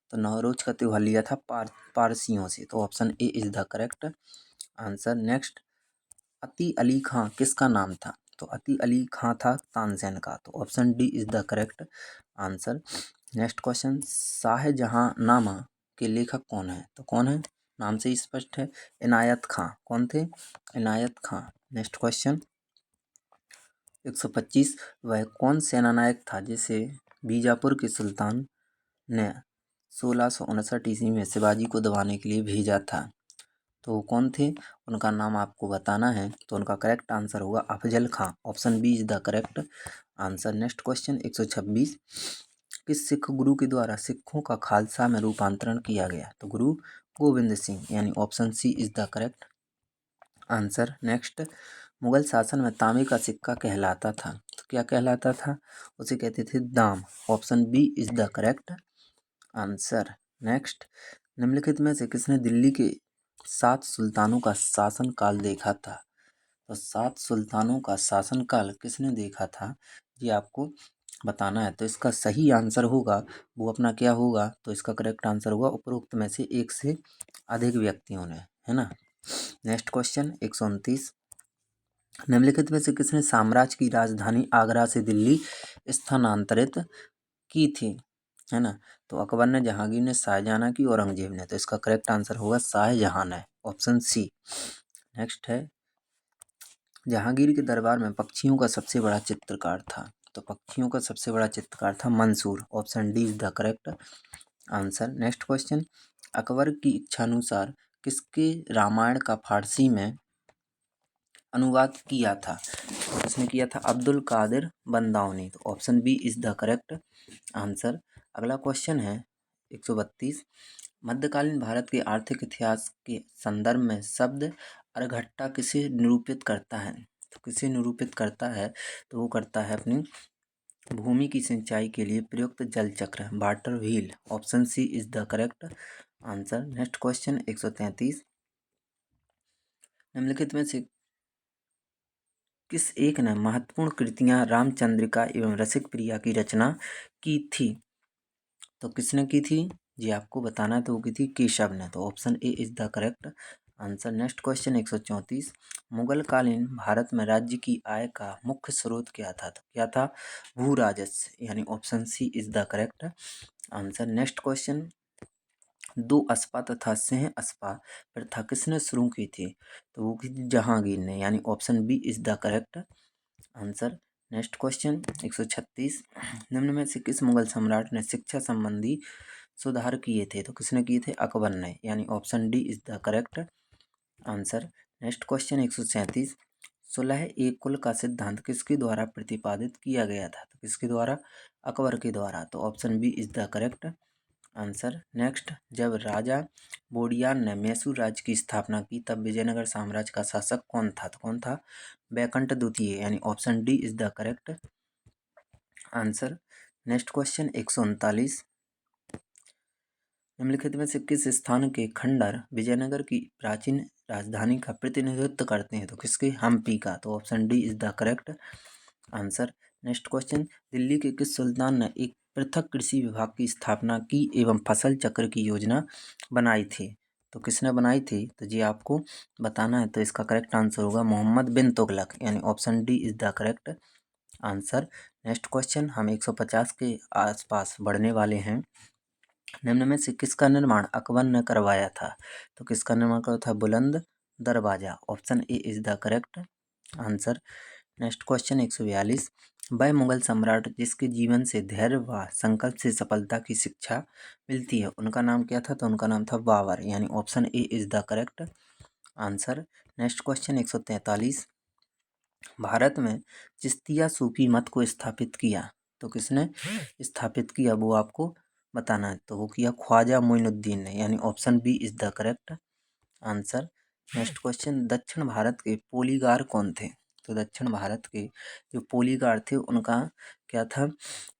तो नवरोज का त्यौहार लिया था पारसियों से, तो option A is the correct answer. Next, अति अली खां किसका नाम था, तो अति अली खां था तानसेन का, तो option D is the correct answer. Next question, Shahjahannama के लेखक कौन है, तो कौन है, नाम से ही स्पष्ट है, इनायत खां। कौन थे, इनायत खां। नेक्स्ट क्वेश्चन 125, वह कौन सेनानायक था जिसे बीजापुर के सुल्तान ने 1659 ईस्वी में शिवाजी को दबाने के लिए भेजा था, तो वो कौन थे, उनका नाम आपको बताना है, तो उनका करेक्ट आंसर होगा Afzal Khan, option B is the correct answer. Next question 126, किस सिख गुरु के द्वारा सिखों का खालसा में रूपांतरण किया गया, तो गुरु गोविंद सिंह, यानी option C is the correct answer. Next, Mughal शासन में तांबे का सिक्का कहलाता था, तो क्या कहलाता था, उसे कहते थे दाम, option B is the correct answer. Next, निम्नलिखित में से किसने दिल्ली के 7 सुल्तानों का शासनकाल देखा था, तो 7 सुल्तानों का शासनकाल किसने देखा था, ये आपको बताना है। तो इसका सही आंसर होगा वो अपना क्या होगा, तो इसका करेक्ट आंसर होगा उपरोक्त में से एक से अधिक व्यक्तियों ने, है ना। नेक्स्ट क्वेश्चन 129, निम्नलिखित में से किसने साम्राज्य की राजधानी आगरा से दिल्ली स्थानांतरित की थी, है ना। तो अकबर ने, जहांगीर ने, शाहजहां की, औरंगजेब ने। तो इसका करेक्ट आंसर होगा शाहजहां है, ऑप्शन सी। नेक्स्ट है, जहांगीर के दरबार में पक्षियों का सबसे बड़ा चित्रकार था, तो पक्षियों का सबसे बड़ा चित्रकार था Mansur, option D is the correct answer. Next question Akbar की इच्छानुसार किसके रामायण का फारसी में अनुवाद किया था? तो किसने किया था? अब्दुल कादिर बंदावनी। तो option B is the correct answer. अगला क्वेश्चन है 132। मध्यकालीन भारत के आर्थिक इतिहास के संदर्भ में शब्द अर्घट्टा किसे निरूपित करता है? तो किसे निरूपित करता है? तो वो करता है अपनी भूमि की सिंचाई के लिए प्रयुक्त जल चक्र, water wheel. Option C is the correct answer. Next question 133। निम्नलिखित में से किस एक ने महत्वपूर्ण कृतियां रामचंद्रिका एवं रसिक प्रिया की रचना की थी? तो किसने की थी? जी आपको बताना है। तो वो की थी केशव ने। तो option A is the correct answer. Next question 134। Mughal कालीन भारत में राज्य की आय का मुख्य स्रोत क्या था? तो क्या था? भू राजस्व, यानी option C is the correct answer. Next question, दो अस्पा तथा सिंह अस्पा प्रथा किसने शुरू की थी? तो वो की थी जहांगीर ने, यानी option B is the correct answer. Next question 136। निम्न में से किस मुगल सम्राट ने शिक्षा संबंधी सुधार किए थे? तो किसने किए थे? अकबर ने, यानी option D is the correct answer. Next question 137। सुलह ए कुल का सिद्धांत किसके द्वारा प्रतिपादित किया गया था? तो किसके द्वारा? अकबर के द्वारा। तो option B is the correct answer. Next, जब राजा बोडियान ने मैसूर राज्य की स्थापना की तब विजयनगर साम्राज्य का शासक कौन था? तो कौन था? बैकंठ द्वितीय, यानी option D is the correct answer. Next question 139। निम्नलिखित में से किस स्थान के खंडर विजयनगर की प्राचीन राजधानी का प्रतिनिधित्व करते हैं? तो किसके? हम्पी का। तो option D is the correct answer. Next question, Delhi के किस सुल्तान ने एक पृथक कृषि विभाग की स्थापना की एवं फसल चक्र की योजना बनाई थी? तो किसने बनाई थी? तो जी आपको बताना है। तो इसका करेक्ट आंसर होगा मोहम्मद बिन तुगलक, यानी option D is the correct answer. Next question, हम 150 के आसपास बढ़ने वाले हैं। निम्न में से किसका निर्माण अकबर ने करवाया था? तो किसका निर्माण करवाया था? बुलंद दरवाजा। Option A is the correct answer. Next question 142। वह मुगल सम्राट जिसके जीवन से धैर्य व संकल्प से सफलता की शिक्षा मिलती है, उनका नाम क्या था? तो उनका नाम था बाबर, यानी option A is the correct answer. Next question 143। Bharat में चिश्तिया सूफी मत को स्थापित किया, तो किसने स्थापित किया वो आपको बताना है। तो वो किया ख्वाजा मोइनुद्दीन ने, यानी option B is the correct answer. Next question, दक्षिण भारत के पोलीगार कौन थे? तो दक्षिण भारत के जो पोलीगार थे उनका क्या था?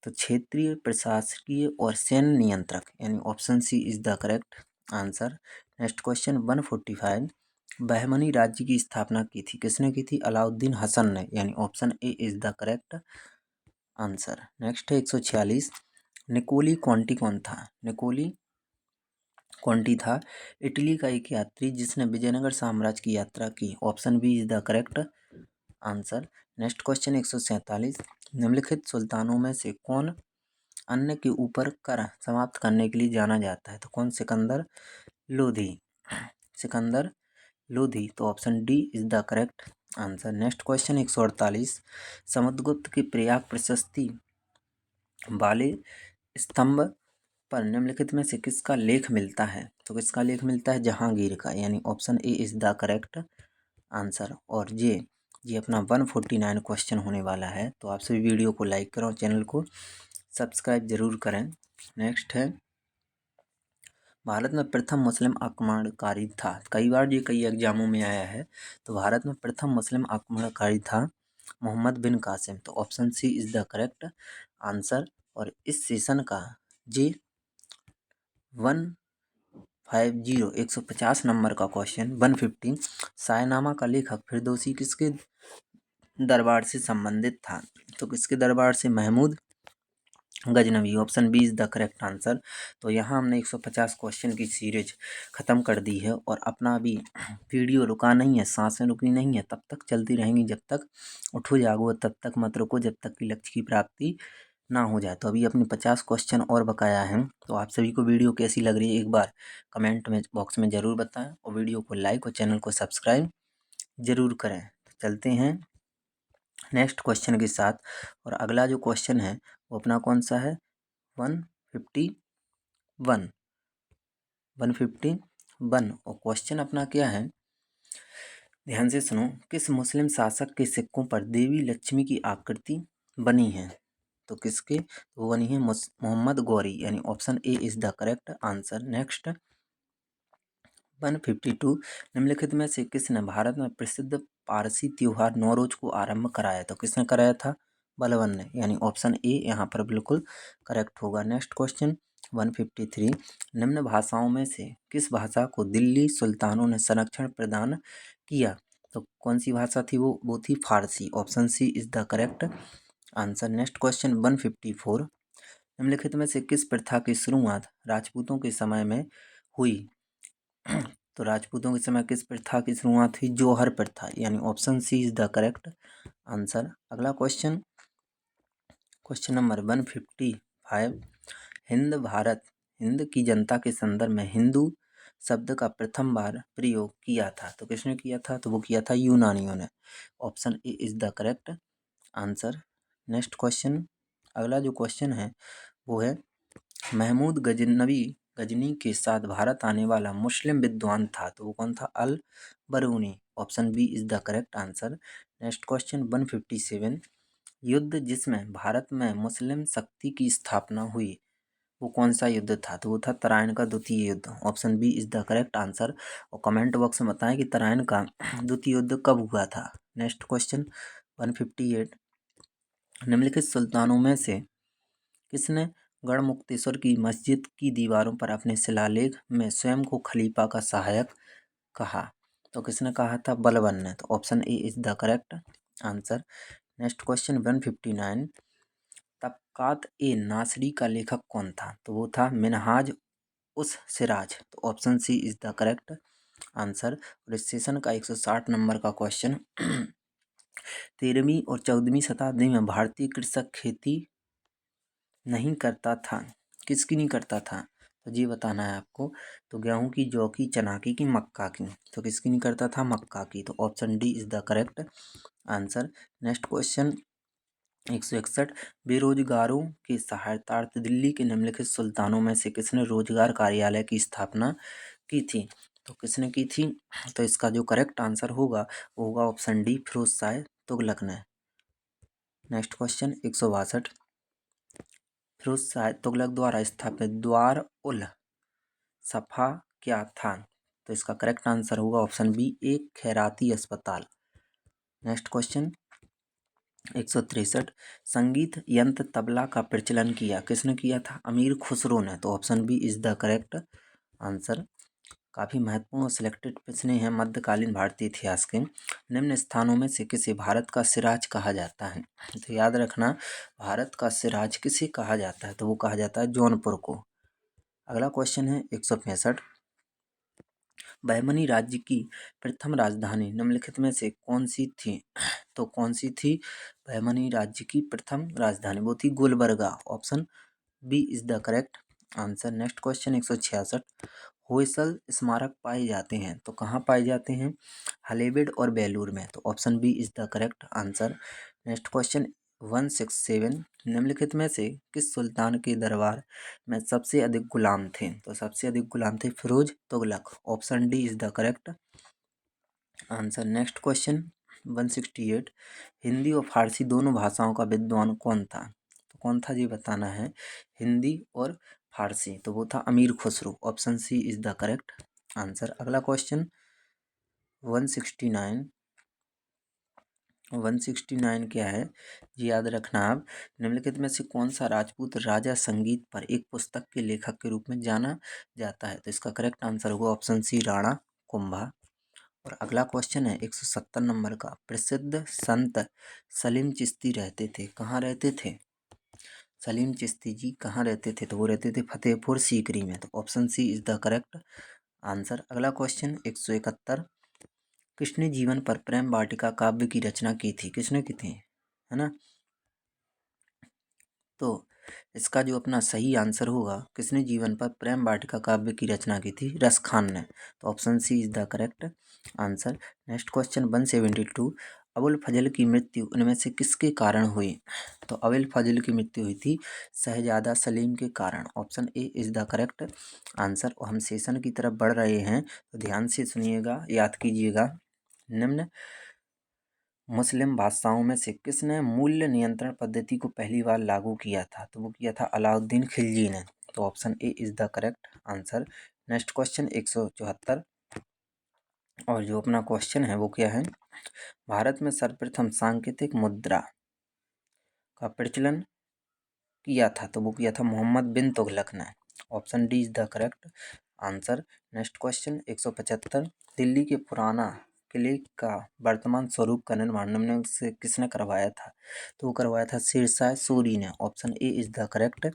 तो क्षेत्रीय प्रशासकीय और सैन्य नियंत्रक, यानी option C is the correct answer. Next question 145। Bahmani राज्य की स्थापना की थी, किसने की थी? अलाउद्दीन हसन ने, यानी option A is the correct answer. Next है 146। निकोली कॉन्टी कौन था? निकोली कॉन्टी था इटली का एक यात्री जिसने विजयनगर साम्राज्य की यात्रा की। Option B is the correct answer. Next question 147। निम्नलिखित सुल्तानों में से कौन अन्य के ऊपर कर समाप्त करने के लिए जाना जाता है? तो कौन? सिकंदर लोधी। सिकंदर लोधी। तो option D is the correct answer. Next question 148। Samudragupta की प्रयाग प्रशस्ति वाले स्तंभ पर निम्नलिखित में से किसका लेख मिलता है? तो किसका लेख मिलता है? जहांगीर का, यानी option A is the correct answer. और ये अपना 149 क्वेश्चन होने वाला है। तो आप सभी वीडियो को लाइक करें और चैनल को सब्सक्राइब जरूर करें। नेक्स्ट है, भारत में प्रथम मुस्लिम आक्रमणकारी था। कई बार ये कई एग्जामों में आया है। तो भारत में प्रथम मुस्लिम आक्रमणकारी था मोहम्मद बिन कासिम। तो option C is the correct answer. और इस सेशन का जी 150 नंबर का क्वेश्चन 115। शायनामा का लेखक फिरदौसी किसके दरबार से संबंधित था? तो किसके दरबार से? Mahmud Ghaznavi. Option B is the correct answer. तो यहाँ हमने 150 क्वेश्चन की सीरीज ख़त्म कर दी है और अपना अभी वीडियो रुका नहीं है, सांसें रुकी नहीं है, तब तक चलती रहेंगी जब तक उठो जागो, तब तक मत रुको जब तक कि लक्ष्य की प्राप्ति ना हो जाए। तो अभी अपने 50 क्वेश्चन और बकाया हैं। तो आप सभी को वीडियो कैसी लग रही है एक बार कमेंट में बॉक्स में ज़रूर बताएं और वीडियो को लाइक और चैनल को सब्सक्राइब ज़रूर करें। तो चलते हैं नेक्स्ट क्वेश्चन के साथ। और अगला जो क्वेश्चन है वो अपना कौन सा है? 151। 151 और क्वेश्चन अपना क्या है, ध्यान से सुनो। किस मुस्लिम शासक के सिक्कों पर देवी लक्ष्मी की आकृति बनी है? तो किसके, तो वो बनी है मोहम्मद गौरी, यानी option A is the correct answer. Next 152, निम्नलिखित में से किसने भारत में प्रसिद्ध पारसी त्योहार नौरोज को आरंभ कराया? तो किसने कराया था? बलबन ने, यानी ऑप्शन ए यहाँ पर बिल्कुल करेक्ट होगा। नेक्स्ट क्वेश्चन 153, निम्न भाषाओं में से किस भाषा को दिल्ली सुल्तानों ने संरक्षण प्रदान किया? तो कौन सी भाषा थी वो थी फारसी, option C is the correct answer. Next question 154, निम्नलिखित में से किस प्रथा की शुरुआत राजपूतों के समय में हुई? तो राजपूतों के समय किस प्रथा की शुरुआत हुई? जौहर प्रथा, यानी option C is the correct answer. अगला क्वेश्चन, क्वेश्चन नंबर 155, हिंद की जनता के संदर्भ में हिंदू शब्द का प्रथम बार प्रयोग किया था? तो किसने किया था? तो वो किया था यूनानियों ने, option A is the correct answer. Next question, अगला जो क्वेश्चन है वो है, महमूद गजनी के साथ भारत आने वाला मुस्लिम विद्वान था? तो वो कौन था? Al Biruni, option B is the correct answer. Next question 157, युद्ध जिसमें भारत में मुस्लिम शक्ति की स्थापना हुई वो कौन सा युद्ध था? तो वो था तराइन का द्वितीय युद्ध, option B is the correct answer. और कमेंट बॉक्स में बताएं कि तराइन का द्वितीय युद्ध कब हुआ था। नेक्स्ट क्वेश्चन 158, निम्नलिखित सुल्तानों में से किसने गढ़मुक्तेश्वर की मस्जिद की दीवारों पर अपने शिलालेख में स्वयं को खलीफा का सहायक कहा? तो किसने कहा था? बलबन ने, तो option A is the correct answer. Next question 159, तबकात ए नासरी का लेखक कौन था? तो वो था मिनहाज उस सिराज, तो option C is the correct answer. और इस सेशन का 160 नंबर का क्वेश्चन, 13वीं और 14वीं शताब्दी में भारतीय कृषक खेती नहीं करता था, किसकी नहीं करता था? तो ये बताना है आपको। तो गेहूं की, जौ की, चना की, मक्का की? तो किसकी नहीं करता था? मक्का की, तो option D is the correct answer. Next question 161, बेरोजगारों की सहायतार्थ दिल्ली के निम्नलिखित सुल्तानों में से किसने रोजगार कार्यालय की स्थापना की थी? तो किसने की थी? तो इसका जो करेक्ट आंसर होगा वो होगा ऑप्शन डी, फिरोज शाह तुगलक ने। नेक्स्ट क्वेश्चन 162, फिरोज शाह तुगलक द्वारा स्थापित द्वार उल सफा क्या था? तो इसका करेक्ट आंसर होगा ऑप्शन बी, एक खैराती अस्पताल। नेक्स्ट क्वेश्चन 163, संगीत यंत्र तबला का प्रचलन किया, किसने किया था? अमीर खुसरो ने, तो option B is the correct answer. काफ़ी महत्वपूर्ण और सिलेक्टेड प्रश्न हैं मध्यकालीन भारतीय इतिहास के। निम्न स्थानों में से किसे भारत का सिराज कहा जाता है? तो याद रखना, भारत का सिराज किसे कहा जाता है? तो वो कहा जाता है जौनपुर को। अगला क्वेश्चन है 165, बहमनी राज्य की प्रथम राजधानी निम्नलिखित में से कौन सी थी? तो कौन सी थी बहमनी राज्य की प्रथम राजधानी? वो थी Gulbarga, option B is the correct answer. Next question 166, Hoysala स्मारक पाए जाते हैं, तो कहाँ पाए जाते हैं? हलेबीड और बेलूर में, तो option B is the correct answer. Next question 167, निम्नलिखित में से किस सुल्तान के दरबार में सबसे अधिक गुलाम थे? तो सबसे अधिक गुलाम थे Firoz Tughlaq, option D is the correct answer. Next question 168, Hindi और फारसी दोनों भाषाओं का विद्वान कौन था? तो कौन था ये बताना है। हिंदी और फारसी, तो वो था Amir Khusro, option C is the correct answer. अगला क्वेश्चन 169 क्या है ये याद रखना आप। निम्नलिखित में से कौन सा राजपूत राजा संगीत पर एक पुस्तक के लेखक के रूप में जाना जाता है? तो इसका करेक्ट आंसर होगा ऑप्शन सी, राणा कुंभा। और अगला क्वेश्चन है 170 नंबर का, प्रसिद्ध संत सलीम चिश्ती रहते थे, कहाँ रहते थे? सलीम चिश्ती जी कहाँ रहते थे? तो वो रहते थे फतेहपुर सीकरी में, तो option C is the correct answer. अगला क्वेश्चन 171, किसने जीवन पर प्रेम वाटिका काव्य की रचना की थी? किसने की थी, है ना? तो इसका जो अपना सही आंसर होगा, किसने जीवन पर प्रेम वाटिका काव्य की रचना की थी? रस खान ने, तो option C is the correct answer. Next question 172, Abul Fazl की मृत्यु उनमें से किसके कारण हुई? तो अबुल फजल की मृत्यु हुई थी शहजादा सलीम के कारण। Option A is the correct answer. और हम सेशन की तरफ बढ़ रहे हैं तो ध्यान से सुनिएगा, याद कीजिएगा। निम्न मुस्लिम बादशाहों में से किसने मूल्य नियंत्रण पद्धति को पहली बार लागू किया था? तो वो किया था अलाउद्दीन खिलजी ने। तो option A is the correct answer. Next question 174। और जो अपना क्वेश्चन है वो क्या है? भारत में सर्वप्रथम सांकेतिक मुद्रा का प्रचलन किया था? तो वो किया था मोहम्मद बिन तुगलक ने। Option D is the correct answer. Next question 175। Delhi के पुराना किले का वर्तमान स्वरूप का निर्माण निम्न में से किसने करवाया था? तो वो करवाया था शेरशाह सूरी ने। Option A is the correct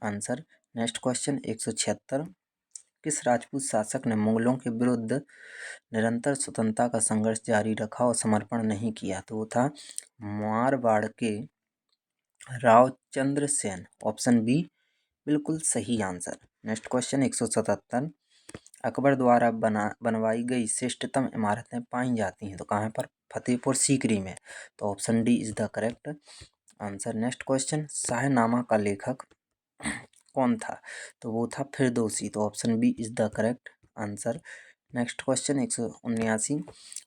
answer. Next question 176। किस राजपूत शासक ने मुगलों के विरुद्ध निरंतर स्वतंत्रता का संघर्ष जारी रखा और समर्पण नहीं किया? तो वो था मारवाड़ के रावचंद्र सेन। ऑप्शन बी बिल्कुल सही आंसर। Next question 177। अकबर द्वारा बनवाई गई श्रेष्ठतम इमारतें पाई जाती हैं तो कहाँ पर? फतेहपुर सीकरी में। तो option D is the correct answer. Next question Shahnama का लेखक कौन था? तो वो था फिरदौसी। तो option B is the correct answer. Next question 179।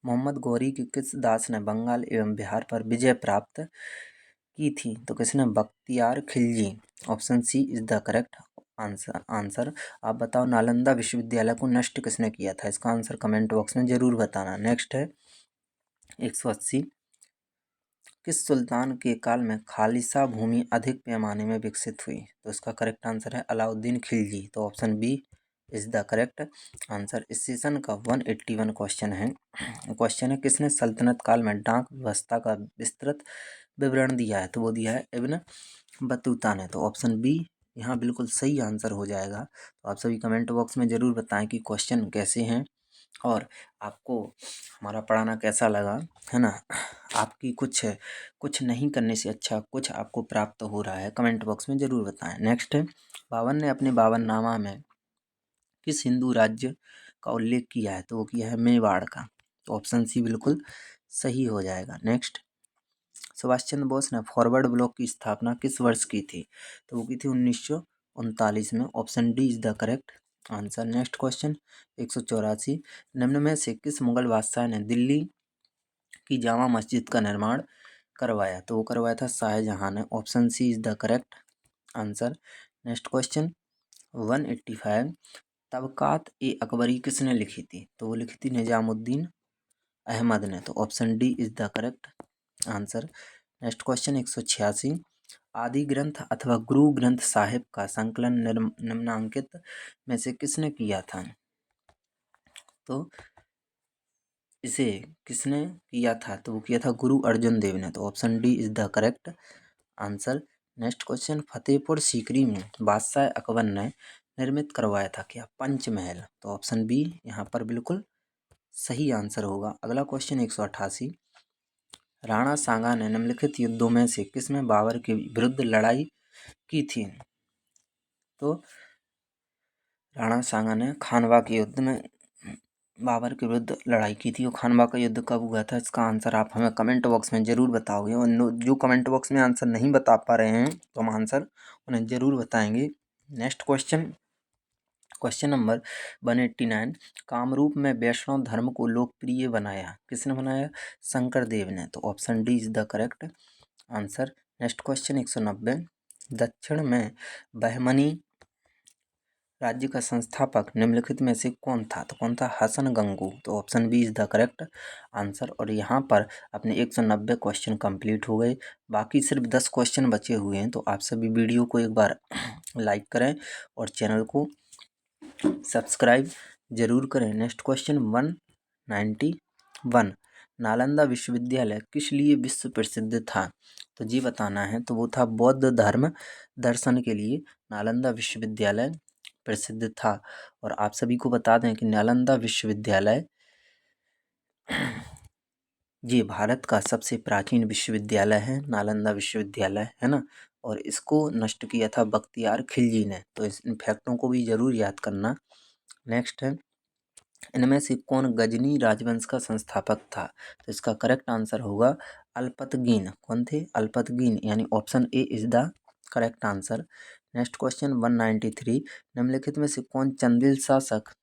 Mohammad Ghori के किस दास ने बंगाल एवं बिहार पर विजय प्राप्त की थी? तो किसने? Bakhtiyar Khilji. Option C is the correct answer. आप बताओ नालंदा विश्वविद्यालय को नष्ट किसने किया था? इसका आंसर कमेंट बॉक्स में जरूर बताना। नेक्स्ट है 180। किस सुल्तान के काल में खालिसा भूमि अधिक पैमाने में विकसित हुई? तो इसका करेक्ट आंसर है अलाउद्दीन खिलजी। तो option B is the correct answer. इस सेशन का 181 क्वेश्चन है। क्वेश्चन है किसने सल्तनत काल में डाक व्यवस्था का विस्तृत विवरण दिया है? तो वो दिया है इब्न बतूता ने। तो ऑप्शन बी यहाँ बिल्कुल सही आंसर हो जाएगा। तो आप सभी कमेंट बॉक्स में ज़रूर बताएं कि क्वेश्चन कैसे हैं और आपको हमारा पढ़ाना कैसा लगा, है ना। आपकी कुछ नहीं करने से अच्छा कुछ आपको प्राप्त हो रहा है, कमेंट बॉक्स में ज़रूर बताएं। नेक्स्ट है बावन ने अपने बावननामा में किस हिंदू राज्य का उल्लेख किया है? तो वो किया है मेवाड़ का। तो ऑप्शन सी बिल्कुल सही हो जाएगा। नेक्स्ट सुभाष चंद्र बोस ने फॉरवर्ड ब्लॉक की स्थापना किस वर्ष की थी? तो वो की थी 1939 में। Option D is the correct answer. Next question 184। निम्न में से किस मुगल बादशाह ने दिल्ली की जामा मस्जिद का निर्माण करवाया? तो वो करवाया था शाहजहां ने। Option C is the correct answer. Next question 185। Tabaqat e Akbari किसने लिखी थी? तो वो लिखी थी निजामुद्दीन अहमद ने। तो option D is the correct answer. Next question 186। आदि ग्रंथ अथवा गुरु ग्रंथ साहिब का संकलन निम्नांकित में से किसने किया था? तो इसे किसने किया था? तो वो किया था गुरु अर्जुन देव ने। तो option D is the correct answer. Next question Fatehpur Sikri में बादशाह अकबर ने निर्मित करवाया था क्या? पंचमहल। तो ऑप्शन बी यहाँ पर बिल्कुल सही आंसर होगा। अगला क्वेश्चन 188। राणा सांगा ने निम्नलिखित युद्धों में से किसमें बाबर के विरुद्ध लड़ाई की थी? तो राणा सांगा ने खानवा के युद्ध में बाबर के विरुद्ध लड़ाई की थी। और खानवा का युद्ध कब हुआ था? इसका आंसर आप हमें कमेंट बॉक्स में ज़रूर बताओगे। और जो कमेंट बॉक्स में आंसर नहीं बता पा रहे हैं तो हम आंसर उन्हें ज़रूर बताएंगे। Next question number 189। कामरूप में वैष्णव धर्म को लोकप्रिय बनाया किसने बनाया? शंकर देव ने। तो option D is the correct answer. Next question 190। दक्षिण में बहमनी राज्य का संस्थापक निम्नलिखित में से कौन था? तो कौन था? हसन गंगू। तो option B is the correct answer. और यहाँ पर अपने 190 क्वेश्चन कंप्लीट हो गए। बाकी सिर्फ 10 क्वेश्चन बचे हुए हैं। तो आप सभी वीडियो को एक बार लाइक करें और चैनल को सब्सक्राइब जरूर करें। Next question 191। नालंदा विश्वविद्यालय किस लिए विश्व प्रसिद्ध था? तो जी बताना है। तो वो था बौद्ध धर्म दर्शन के लिए नालंदा विश्वविद्यालय प्रसिद्ध था। और आप सभी को बता दें कि नालंदा विश्वविद्यालय ये भारत का सबसे प्राचीन विश्वविद्यालय है, नालंदा विश्वविद्यालय, है ना। और इसको नष्ट किया था बख्तियार खिलजी ने। तो इन फैक्टों को भी ज़रूर याद करना। नेक्स्ट है इनमें से कौन गजनी राजवंश का संस्थापक था? तो इसका करेक्ट आंसर होगा अल्पतगीन। कौन थे? अल्पतगीन, यानी option A is the correct answer. Next question 193, निम्नलिखित में से कौन चंदेल शासक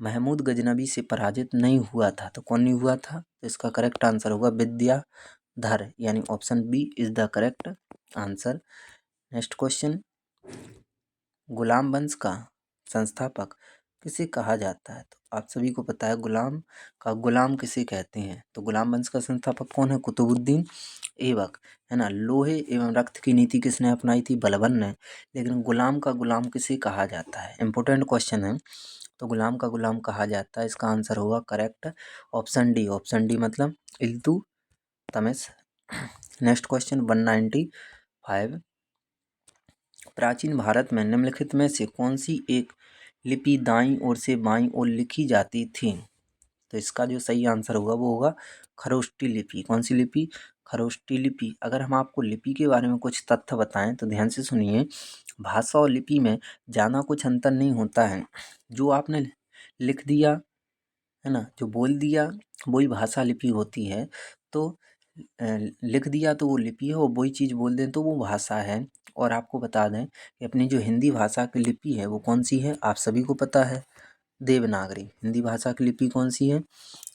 महमूद गजनबी से पराजित नहीं हुआ था? तो कौन नहीं हुआ था? तो इसका करेक्ट आंसर होगा विद्याधर, यानी option B is the correct answer. Next question, गुलाम वंश का संस्थापक किसे कहा जाता है? तो आप सभी को पता है गुलाम का गुलाम किसे कहते हैं? तो गुलाम वंश का संस्थापक कौन है? कुतुबुद्दीन ऐबक, है ना। लोहे एवं रक्त की नीति किसने अपनाई थी? बलबन ने। लेकिन गुलाम का गुलाम किसे कहा जाता है? इंपॉर्टेंट क्वेश्चन है। तो गुलाम का गुलाम कहा जाता है, इसका आंसर होगा correct option D. Option D मतलब इल्तुतमिश। नेक्स्ट क्वेश्चन 195, प्राचीन भारत में निम्नलिखित में से कौन सी एक लिपि दाईं ओर से बाईं ओर लिखी जाती थी? तो इसका जो सही आंसर होगा वो होगा खरोष्टी लिपि। कौन सी लिपि? खरोष्टी लिपि। अगर हम आपको लिपि के बारे में कुछ तथ्य बताएं तो ध्यान से सुनिए। भाषा और लिपि में ज़्यादा कुछ अंतर नहीं होता है। जो आपने लिख दिया, है ना, जो बोल दिया, वही भाषा लिपि होती है। तो लिख दिया तो वो लिपि है, और वही चीज़ बोल दें तो वो भाषा है। और आपको बता दें कि अपनी जो हिंदी भाषा की लिपि है वो कौन सी है? आप सभी को पता है, देवनागरी। हिंदी भाषा की लिपि कौन सी है?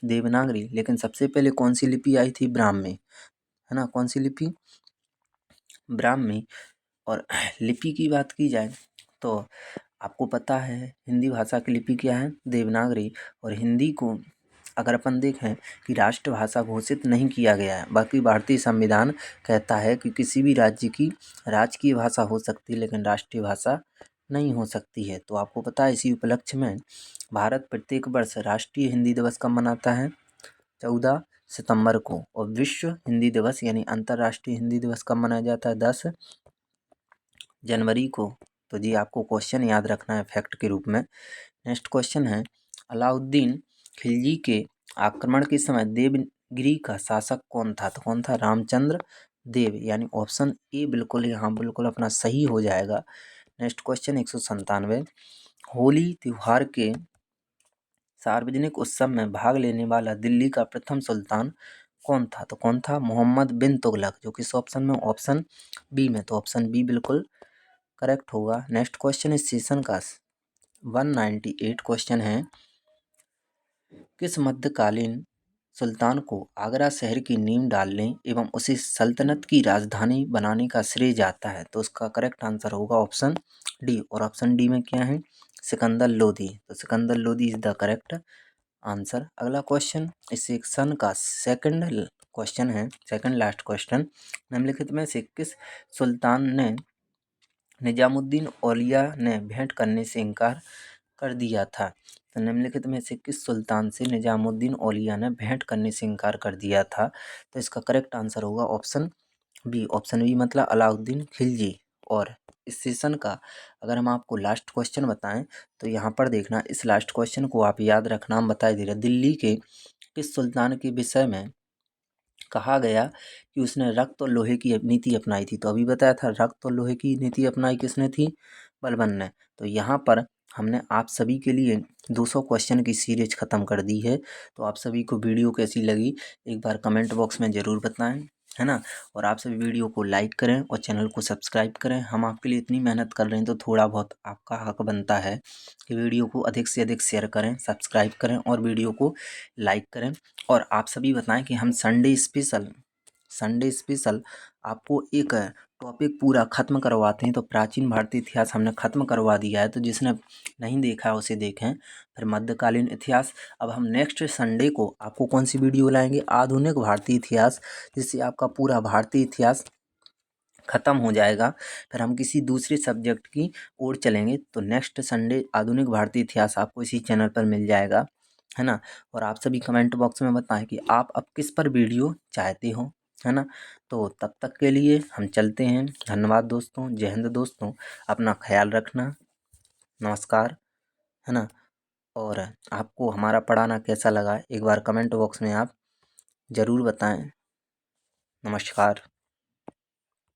देवनागरी। लेकिन सबसे पहले कौन सी लिपि आई थी? ब्राह्मी, है ना। कौन सी लिपि? ब्राह्मी। और लिपि की बात की जाए तो आपको पता है हिंदी भाषा की लिपि क्या है? देवनागरी। और हिंदी को अगर अपन देखें कि राष्ट्रभाषा घोषित नहीं किया गया है, बाकी भारतीय संविधान कहता है कि किसी भी राज्य की राजकीय भाषा हो सकती है लेकिन राष्ट्रीय भाषा नहीं हो सकती है। तो आपको पता है इसी उपलक्ष्य में भारत प्रत्येक वर्ष राष्ट्रीय हिंदी दिवस कब मनाता है? 14 सितंबर को। और विश्व हिंदी दिवस यानी अंतर्राष्ट्रीय हिंदी दिवस कब मनाया जाता है? 10 जनवरी को। तो जी आपको क्वेश्चन याद रखना है फैक्ट के रूप में। नेक्स्ट क्वेश्चन है, अलाउद्दीन खिलजी के आक्रमण के समय देवगिरी का शासक कौन था? तो कौन था? रामचंद्र देव, यानी ऑप्शन ए बिल्कुल यहाँ बिल्कुल अपना सही हो जाएगा। नेक्स्ट क्वेश्चन 197, होली त्योहार के सार्वजनिक उत्सव में भाग लेने वाला दिल्ली का प्रथम सुल्तान कौन था? तो कौन था? मोहम्मद बिन तुगलक, जो किस ऑप्शन में? ऑप्शन बी में। तो ऑप्शन बी बिल्कुल करेक्ट होगा। नेक्स्ट क्वेश्चन इस सेशन का 198 क्वेश्चन है, किस मध्यकालीन सुल्तान को आगरा शहर की नींव डालने एवं उसे सल्तनत की राजधानी बनाने का श्रेय जाता है? तो उसका करेक्ट आंसर होगा ऑप्शन डी। और ऑप्शन डी में क्या है? सिकंदर लोदी। तो Sikandar Lodi is the correct answer. अगला क्वेश्चन इस सेक्शन का सेकंड क्वेश्चन है, सेकंड लास्ट क्वेश्चन, निम्नलिखित में से किस सुल्तान ने निजामुद्दीन औलिया ने भेंट करने से इनकार कर दिया था? तो निम्नलिखित में से किस सुल्तान से निजामुद्दीन औलिया ने भेंट करने से इनकार कर दिया था? तो इसका करेक्ट आंसर होगा ऑप्शन बी। ऑप्शन बी मतलब अलाउद्दीन खिलजी। और इस सेशन का अगर हम आपको लास्ट क्वेश्चन बताएं तो यहाँ पर देखना, इस लास्ट क्वेश्चन को आप याद रखना। हम बता दे रहे, दिल्ली के किस सुल्तान के विषय में कहा गया कि उसने रक्त और लोहे की नीति अपनाई थी? तो अभी बताया था रक्त और लोहे की नीति अपनाई किसने थी? बलबन ने। तो यहाँ पर हमने आप सभी के लिए 200 क्वेश्चन की सीरीज ख़त्म कर दी है। तो आप सभी को वीडियो कैसी लगी एक बार कमेंट बॉक्स में ज़रूर बताएं, है ना। और आप सभी वीडियो को लाइक करें और चैनल को सब्सक्राइब करें। हम आपके लिए इतनी मेहनत कर रहे हैं तो थोड़ा बहुत आपका हक बनता है कि वीडियो को अधिक से अधिक शेयर करें, सब्सक्राइब करें और वीडियो को लाइक करें। और आप सभी बताएं कि हम संडे स्पेशल आपको एक टॉपिक पूरा ख़त्म करवाते हैं। तो प्राचीन भारतीय इतिहास हमने ख़त्म करवा दिया है, तो जिसने नहीं देखा है उसे देखें। फिर मध्यकालीन इतिहास, अब हम नेक्स्ट संडे को आपको कौन सी वीडियो लाएंगे? आधुनिक भारतीय इतिहास, जिससे आपका पूरा भारतीय इतिहास ख़त्म हो जाएगा। फिर हम किसी दूसरे सब्जेक्ट की ओर चलेंगे। तो नेक्स्ट संडे आधुनिक भारतीय इतिहास आपको इसी चैनल पर मिल जाएगा, है ना। और आप सभी कमेंट बॉक्स में बताएं कि आप अब किस पर वीडियो चाहते हो, है ना। तो तब तक के लिए हम चलते हैं। धन्यवाद दोस्तों, जय हिंद दोस्तों, अपना ख्याल रखना, नमस्कार, है ना। और आपको हमारा पढ़ाना कैसा लगा एक बार कमेंट बॉक्स में आप ज़रूर बताएं। नमस्कार।